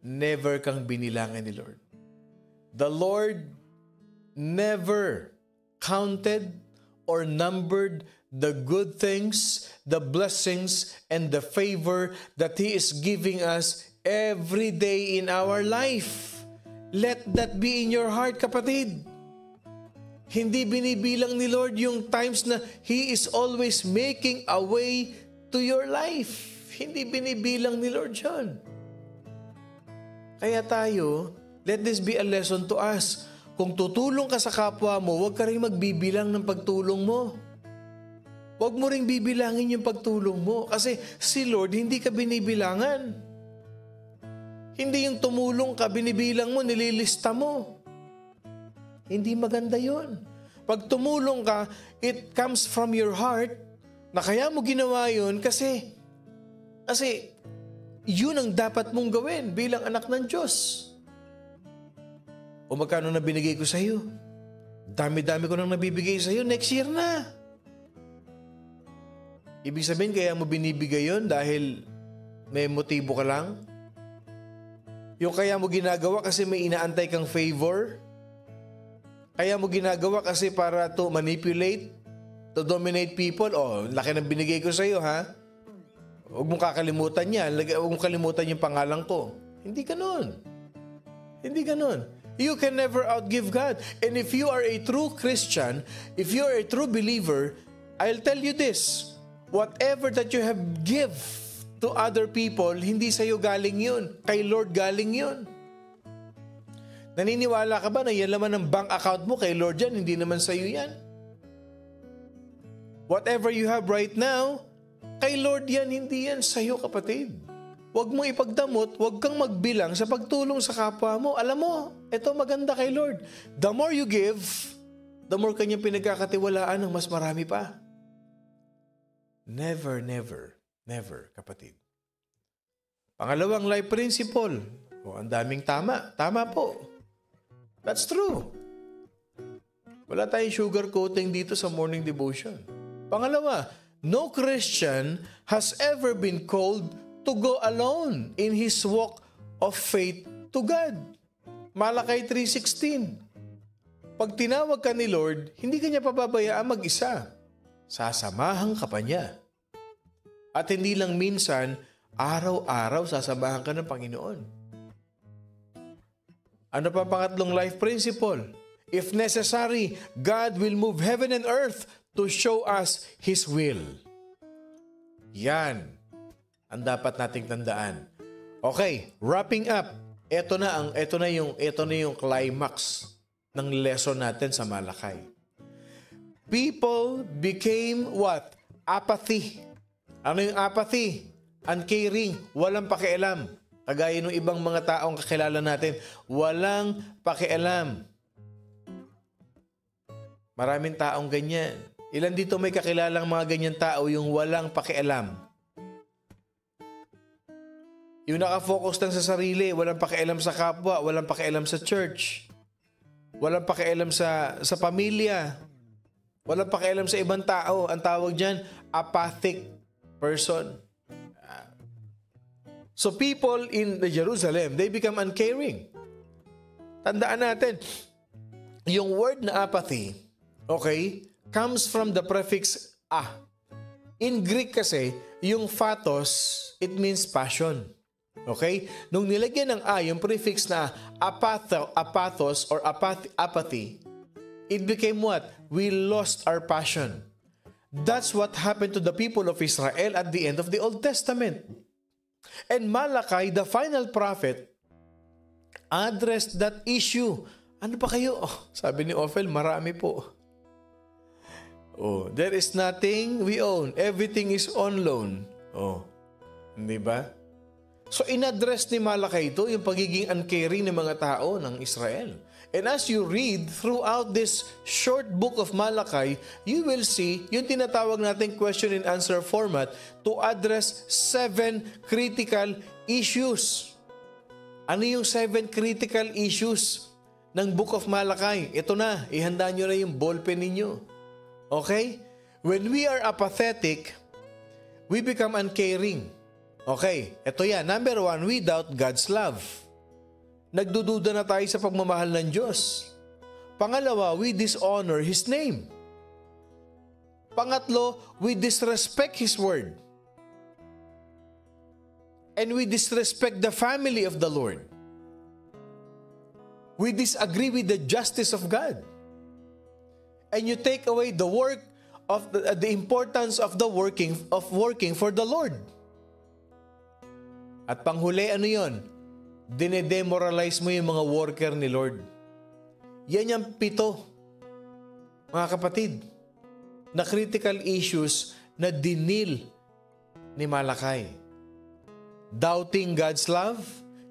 Never kang binilangan ni Lord. The Lord never counted or numbered the good things, the blessings, and the favor that He is giving us every day in our life. Let that be in your heart, kapatid. Hindi binibilang ni Lord yung times na He is always making a way to your life. Hindi binibilang ni Lord yun. Kaya tayo, let this be a lesson to us. Kung tutulong ka sa kapwa mo, huwag ka rin magbibilang ng pagtulong mo. Huwag mo rin bibilangin yung pagtulong mo. Kasi si Lord, hindi ka binibilangan. Hindi yung tumulong ka, binibilang mo, nililista mo. Hindi maganda yun. Pag tumulong ka, it comes from your heart na kaya mo ginawa yun kasi yun ang dapat mong gawin bilang anak ng Diyos. O magkano na binigay ko sa iyo? Dami-dami ko nang nabibigay sa iyo. Next year na. Ibig sabihin, kaya mo binibigay yun dahil may motibo ka lang? Yung kaya mo ginagawa kasi may inaantay kang favor? Kaya mo ginagawa kasi para to manipulate, to dominate people? O, laki ng binigay ko sa iyo, ha? Huwag mong kakalimutan yan. Huwag mong kalimutan yung pangalan ko. Hindi ganun. Hindi ganun. You can never outgive God. And if you are a true Christian, if you are a true believer, I'll tell you this, whatever that you have give to other people, hindi sa'yo galing yun. Kay Lord galing yun. Naniniwala ka ba na yan laman ng bank account mo kay Lord yan, hindi naman sa'yo yan? Whatever you have right now, kay Lord yan, hindi yan sa'yo, kapatid. Huwag mong ipagdamot, huwag kang magbilang sa pagtulong sa kapwa mo. Alam mo, ito maganda kay Lord. The more you give, the more kanyang pinagkakatiwalaan ng mas marami pa. Never, never, never, kapatid. Pangalawang life principle. O, ang daming tama. Tama po. That's true. Wala tayong sugarcoating dito sa morning devotion. Pangalawa, no Christian has ever been called to go alone in his walk of faith to God. Malakay 3:16. Pag tinawag ka ni Lord, hindi ka niya pababayaan mag-isa. Sasamahan ka pa niya. At hindi lang minsan, araw-araw sasamahan ka ng Panginoon. Ano pa pangatlong life principle? If necessary, God will move heaven and earth to show us His will. Yan ang dapat nating tandaan. Okay, wrapping up. Ito na yung climax ng lesson natin sa Malakay. People became what? Apathy. Ano yung apathy? Uncaring, walang pakialam. Kagaya ng ibang mga taong kakilala natin, walang pakialam. Maraming taong ganyan. Ilan dito may kakilalang mga ganyan tao yung walang pakialam? Yung nakafocus lang sa sarili, walang pakialam sa kapwa, walang pakialam sa church, walang pakialam sa pamilya, walang pakialam sa ibang tao. Ang tawag dyan, apathic person. So people in Jerusalem, they become uncaring. Tandaan natin, yung word na apathy, okay, comes from the prefix a. In Greek kasi, yung phatos, it means passion. Okay? Nung nilagyan ng a, yung prefix na apathos or apathy, it became what? We lost our passion. That's what happened to the people of Israel at the end of the Old Testament. And Malakay, the final prophet, addressed that issue. Ano pa kayo? Oh, sabi ni Ophel, marami po. Oh, there is nothing we own. Everything is on loan. Oh, hindi ba? So, inaddress ni Malakay ito, yung pagiging uncaring ng mga tao ng Israel. And as you read throughout this short book of Malakay, you will see yung tinatawag nating question and answer format to address 7 critical issues. Ano yung 7 critical issues ng Book of Malachi? Ito na, ihanda nyo na yung ballpen ninyo. Okay? When we are apathetic, we become uncaring. Okay, ito yan. Number 1, we doubt God's love. Nagdududa na tayo sa pagmamahal ng Diyos. Pangalawa, we dishonor His name. Pangatlo, we disrespect His word. And we disrespect the family of the Lord. We disagree with the justice of God. And you take away the work of the importance of working for the Lord. At panghuli, ano yon? Dinedemoralize mo yung mga worker ni Lord. Yan yung 7, mga kapatid, na critical issues na dinil ni Malachi. Doubting God's love,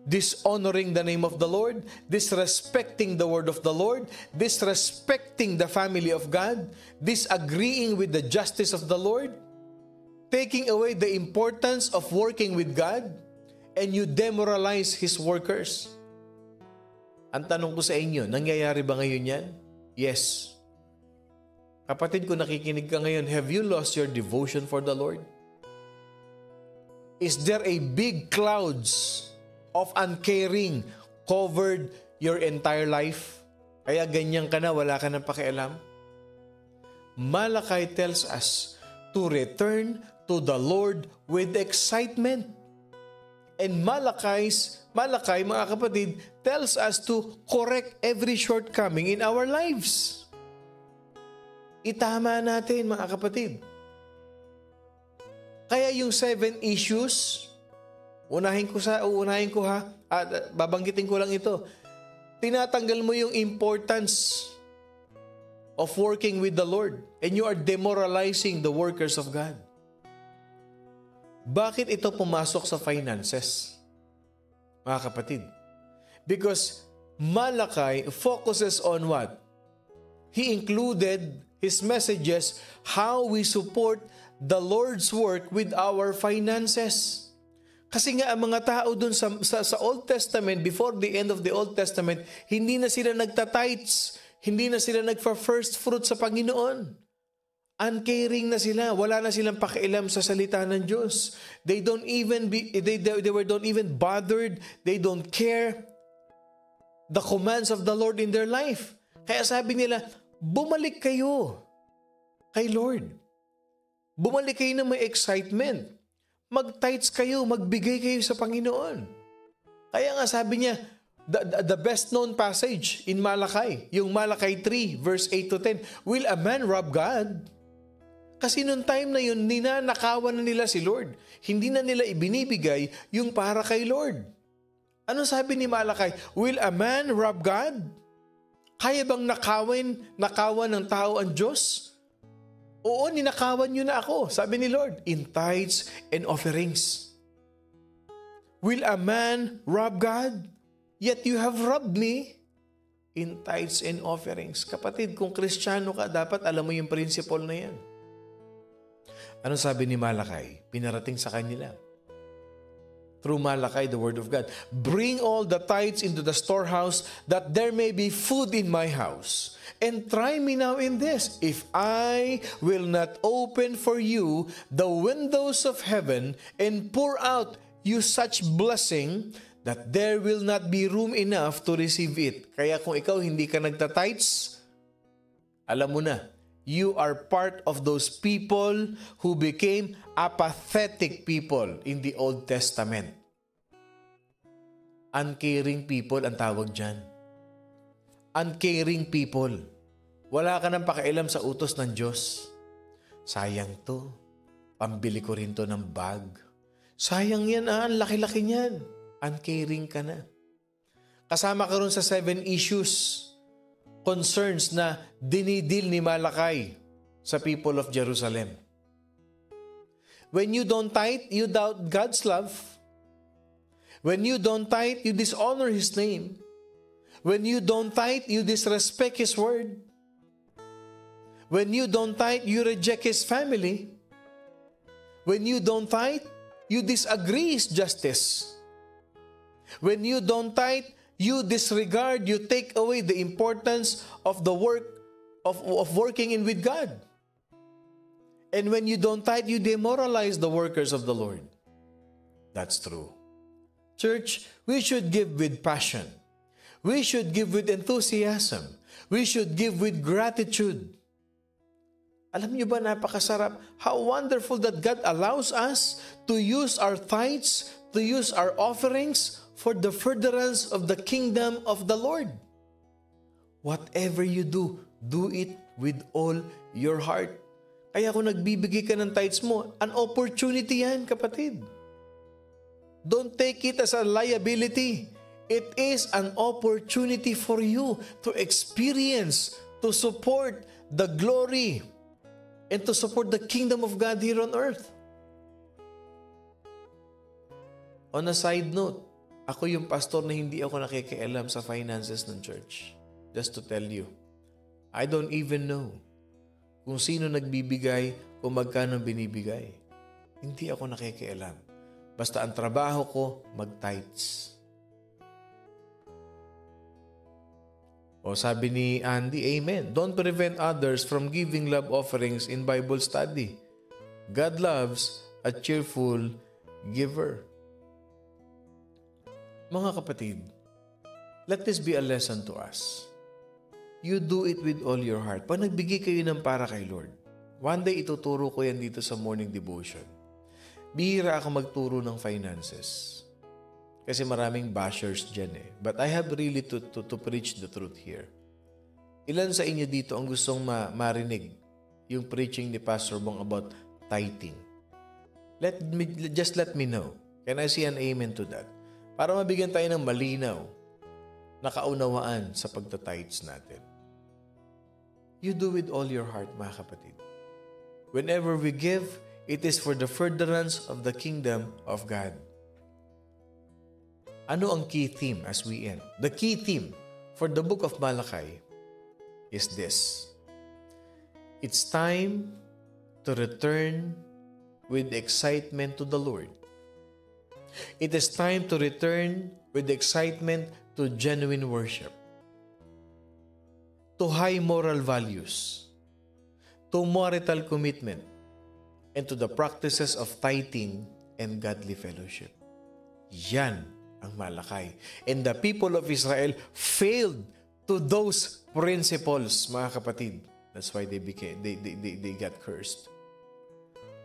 dishonoring the name of the Lord, disrespecting the word of the Lord, disrespecting the family of God, disagreeing with the justice of the Lord, taking away the importance of working with God, and you demoralize His workers. Ang tanong ko sa inyo, nangyayari ba ngayon yan? Yes. Kapatid, kung nakikinig ka ngayon, have you lost your devotion for the Lord? Is there a big clouds of uncaring covered your entire life? Kaya ganyan ka na, wala ka nang pakialam? Malachi tells us to return to the Lord with excitement. And Malachi, mga kapatid, tells us to correct every shortcoming in our lives. Itama natin, mga kapatid. Kaya yung 7 issues, uunahin ko ha, babanggitin ko lang ito. Tinatanggal mo yung importance of working with the Lord, and you are demoralizing the workers of God. Bakit ito pumasok sa finances, mga kapatid? Because Malachi focuses on what? He included his messages how we support the Lord's work with our finances. Kasi nga ang mga tao dun sa Old Testament, before the end of the Old Testament, hindi na sila nagta-tithes, hindi na sila nagfa-first fruit sa Panginoon. Uncaring na sila, wala na silang pakialam sa salita ng Diyos. They don't even bothered, they don't care the commands of the Lord in their life. Kaya sabi nila, bumalik kayo kay Lord. Bumalik kayo na may excitement. Mag-tithes kayo, magbigay kayo sa Panginoon. Kaya nga sabi niya, the best known passage in Malachi, yung Malachi 3 verse 8 to 10, will a man rob God? Kasi noong time na yun, ninanakawan na nila si Lord. Hindi na nila ibinibigay yung para kay Lord. Ano sabi ni Malachi? Will a man rob God? Kaya bang nakawan ng tao ang Diyos? Oo, ninakawan nyo na ako, sabi ni Lord, in tithes and offerings. Will a man rob God? Yet you have robbed me in tithes and offerings. Kapatid, kung Kristiyano ka, dapat alam mo yung principle na yan. Ano sabi ni Malachi? Pinarating sa kanila. Through Malachi, the word of God. Bring all the tithes into the storehouse, that there may be food in my house. And try me now in this, if I will not open for you the windows of heaven and pour out you such blessing that there will not be room enough to receive it. Kaya kung ikaw hindi ka nagta-tithes, alam mo na, you are part of those people who became apathetic people in the Old Testament. Uncaring people ang tawag dyan. Uncaring people. Wala ka nang pakialam sa utos ng Diyos. Sayang to. Pambili ko rin to ng bag. Sayang yan ang laki-laki niyan. Uncaring ka na. Kasama ka rin sa 7 issues, concerns na dinidil ni Malachi sa people of Jerusalem. When you don't tithe, you doubt God's love. When you don't tithe, you dishonor His name. When you don't tithe, you disrespect His word. When you don't tithe, you reject His family. When you don't tithe, you disagree His justice. When you don't tithe, you disregard, you take away the importance of the work of working in with God. And when you don't tithe, you demoralize the workers of the Lord. That's true. Church, we should give with passion. We should give with enthusiasm. We should give with gratitude. Alam niyo ba, napakasarap? How wonderful that God allows us to use our tithes, to use our offerings for the furtherance of the kingdom of the Lord. Whatever you do it with all your heart. Kaya kung nagbibigay ka ng tithes mo, an opportunity yan, kapatid. Don't take it as a liability. It is an opportunity for you to experience, to support the glory, and to support the kingdom of God here on earth. On a side note, ako yung pastor na hindi ako nakikialam sa finances ng church. Just to tell you, I don't even know kung sino nagbibigay, kung magkano binibigay. Hindi ako nakikialam. Basta ang trabaho ko, mag-tithes. O sabi ni Andy, amen. Don't prevent others from giving love offerings in Bible study. God loves a cheerful giver. Mga kapatid, let this be a lesson to us. You do it with all your heart. Pag nagbigay kayo ng para kay Lord, one day ituturo ko yan dito sa morning devotion. Bihira ako magturo ng finances. Kasi maraming bashers dyan eh. But I have really to preach the truth here. Ilan sa inyo dito ang gustong marinig yung preaching ni Pastor Bong about tithing? Just let me know. Can I see an amen to that? Para mabigyan tayo ng malinaw na kaunawaan sa pagtitithes natin. You do with all your heart, mga kapatid. Whenever we give, it is for the furtherance of the kingdom of God. Ano ang key theme as we end? The key theme for the book of Malachi is this. It's time to return with excitement to the Lord. It is time to return with excitement to genuine worship, to high moral values, to marital commitment, and to the practices of tithing and godly fellowship. Yan ang Malakay. And the people of Israel failed to those principles, mga kapatid. That's why they got cursed.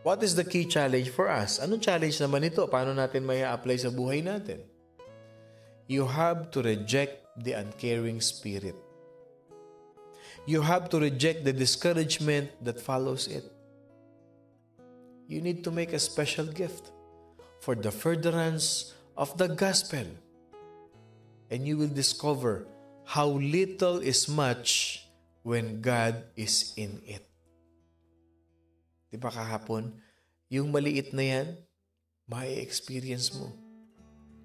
What is the key challenge for us? Anong challenge naman ito? Paano natin may apply sa buhay natin? You have to reject the uncaring spirit. You have to reject the discouragement that follows it. You need to make a special gift for the furtherance of the gospel. And you will discover how little is much when God is in it. Diba kahapon, yung maliit na yan, ma-experience mo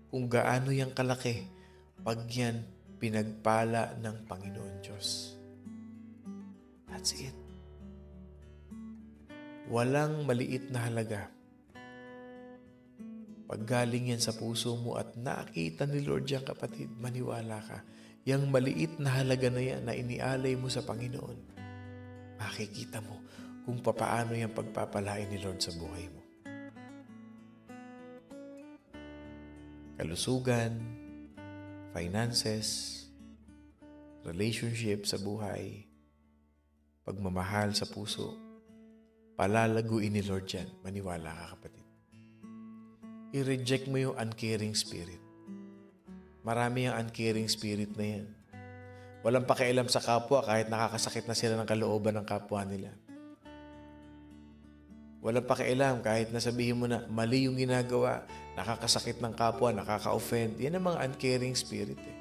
kung gaano yung kalaki pag yan pinagpala ng Panginoon Diyos. That's it. Walang maliit na halaga. Pag galing yan sa puso mo at nakita ni Lord yan, kapatid, maniwala ka, yung maliit na halaga na yan na inialay mo sa Panginoon, makikita mo kung papaano yung pagpapalain ni Lord sa buhay mo. Kalusugan, finances, relationship sa buhay, pagmamahal sa puso, palalaguin ni Lord yan. Maniwala ka, kapatid. I-reject mo yung uncaring spirit. Marami yung uncaring spirit na yan. Walang pakialam sa kapwa kahit nakakasakit na sila ng kalooban ng kapwa nila. Walang pakialam kahit nasabihin mo na mali yung ginagawa, nakakasakit ng kapwa, nakaka-offend. Yan ang mga uncaring spirit eh.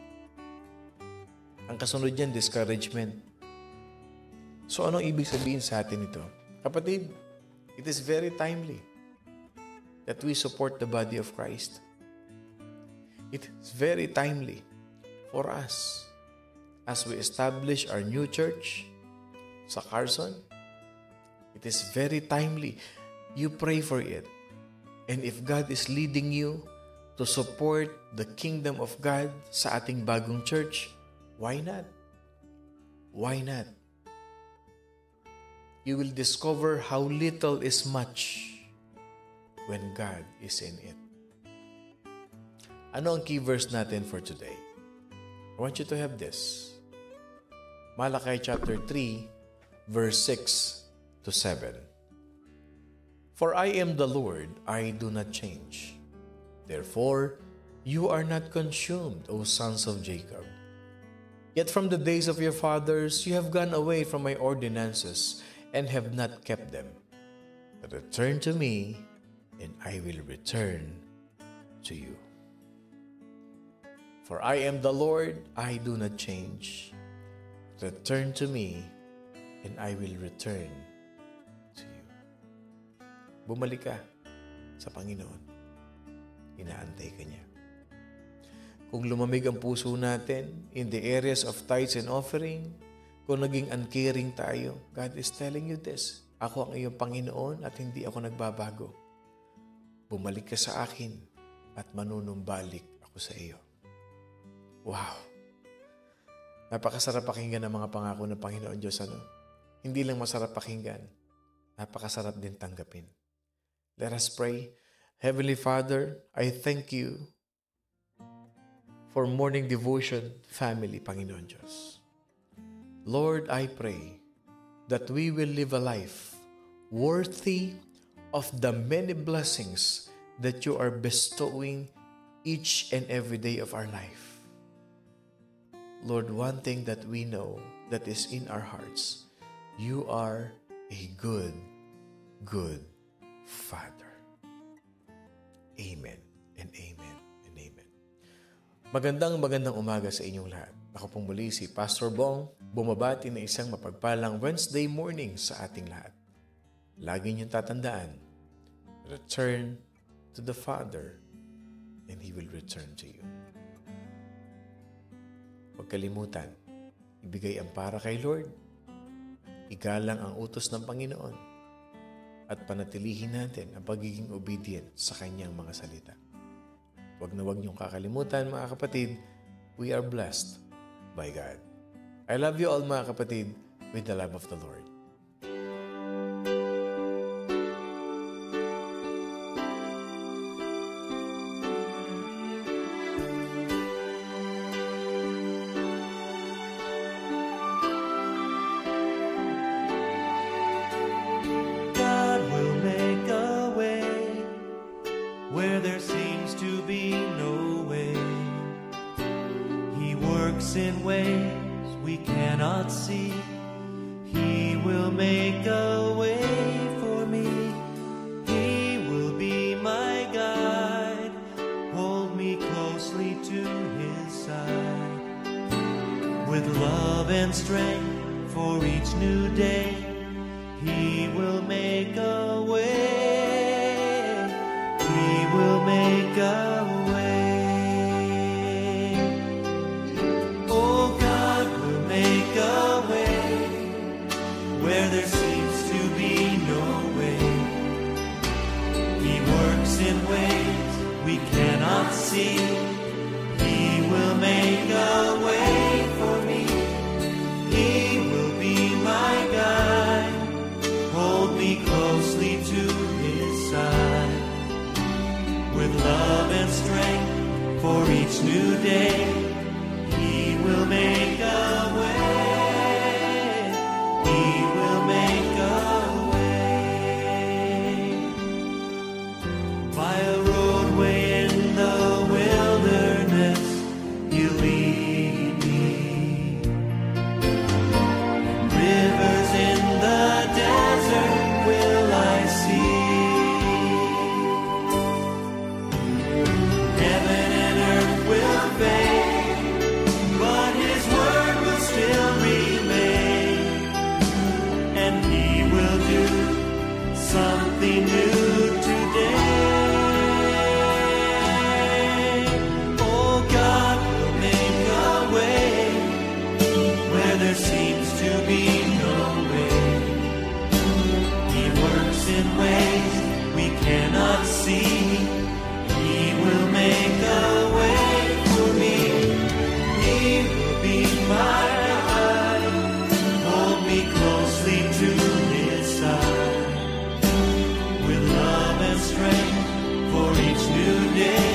Ang kasunod yan, discouragement. So anong ibig sabihin sa atin ito? Kapatid, it is very timely that we support the body of Christ. It is very timely for us as we establish our new church sa Carson. It is very timely. You pray for it. And if God is leading you to to support the kingdom of God sa ating bagong church, why not? Why not? You will discover how little is much when God is in it. Ano ang key verse natin for today? I want you to have this. Malachi chapter 3, verse 6 to 7. For I am the Lord, I do not change. Therefore, you are not consumed, O sons of Jacob. Yet from the days of your fathers, you have gone away from my ordinances and have not kept them. Return to me, and I will return to you. For I am the Lord, I do not change. Return to me, and I will return to you. Bumalik ka sa Panginoon. Inaantay ka niya. Kung lumamig ang puso natin in the areas of tithes and offering, kung naging uncaring tayo, God is telling you this. Ako ang iyong Panginoon at hindi ako nagbabago. Bumalik ka sa akin at manunumbalik ako sa iyo. Wow! Napakasarap pakinggan ang mga pangako ng Panginoon Diyos. Ano? Hindi lang masarap pakinggan, napakasarap din tanggapin. Let us pray. Heavenly Father, I thank you for morning devotion family, Panginoon Diyos. Lord, I pray that we will live a life worthy of the many blessings that you are bestowing each and every day of our life. Lord, one thing that we know that is in our hearts, you are a good, good Father. Amen and amen and amen. Magandang umaga sa inyong lahat. Ako pong muli si Pastor Bong, bumabati na isang mapagpalang Wednesday morning sa ating lahat. Lagi niyong tatandaan, return to the Father and He will return to you. Huwag kalimutan, ibigay ang para kay Lord, igalang ang utos ng Panginoon, at panatilihin natin ang pagiging obedient sa Kanyang mga salita. Huwag na huwag niyong kakalimutan, mga kapatid, we are blessed by God. I love you all, mga kapatid, with the love of the Lord. In ways we cannot see, He will make a way for me. He will be my guide, hold me closely to His side. With love and strength for each new day, He will make a way. He will make a way. There seems to be no way. He works in ways we cannot see. He will make a way for me. He will be my guide, hold me closely to His side. With love and strength for each new day, He will make a way. name.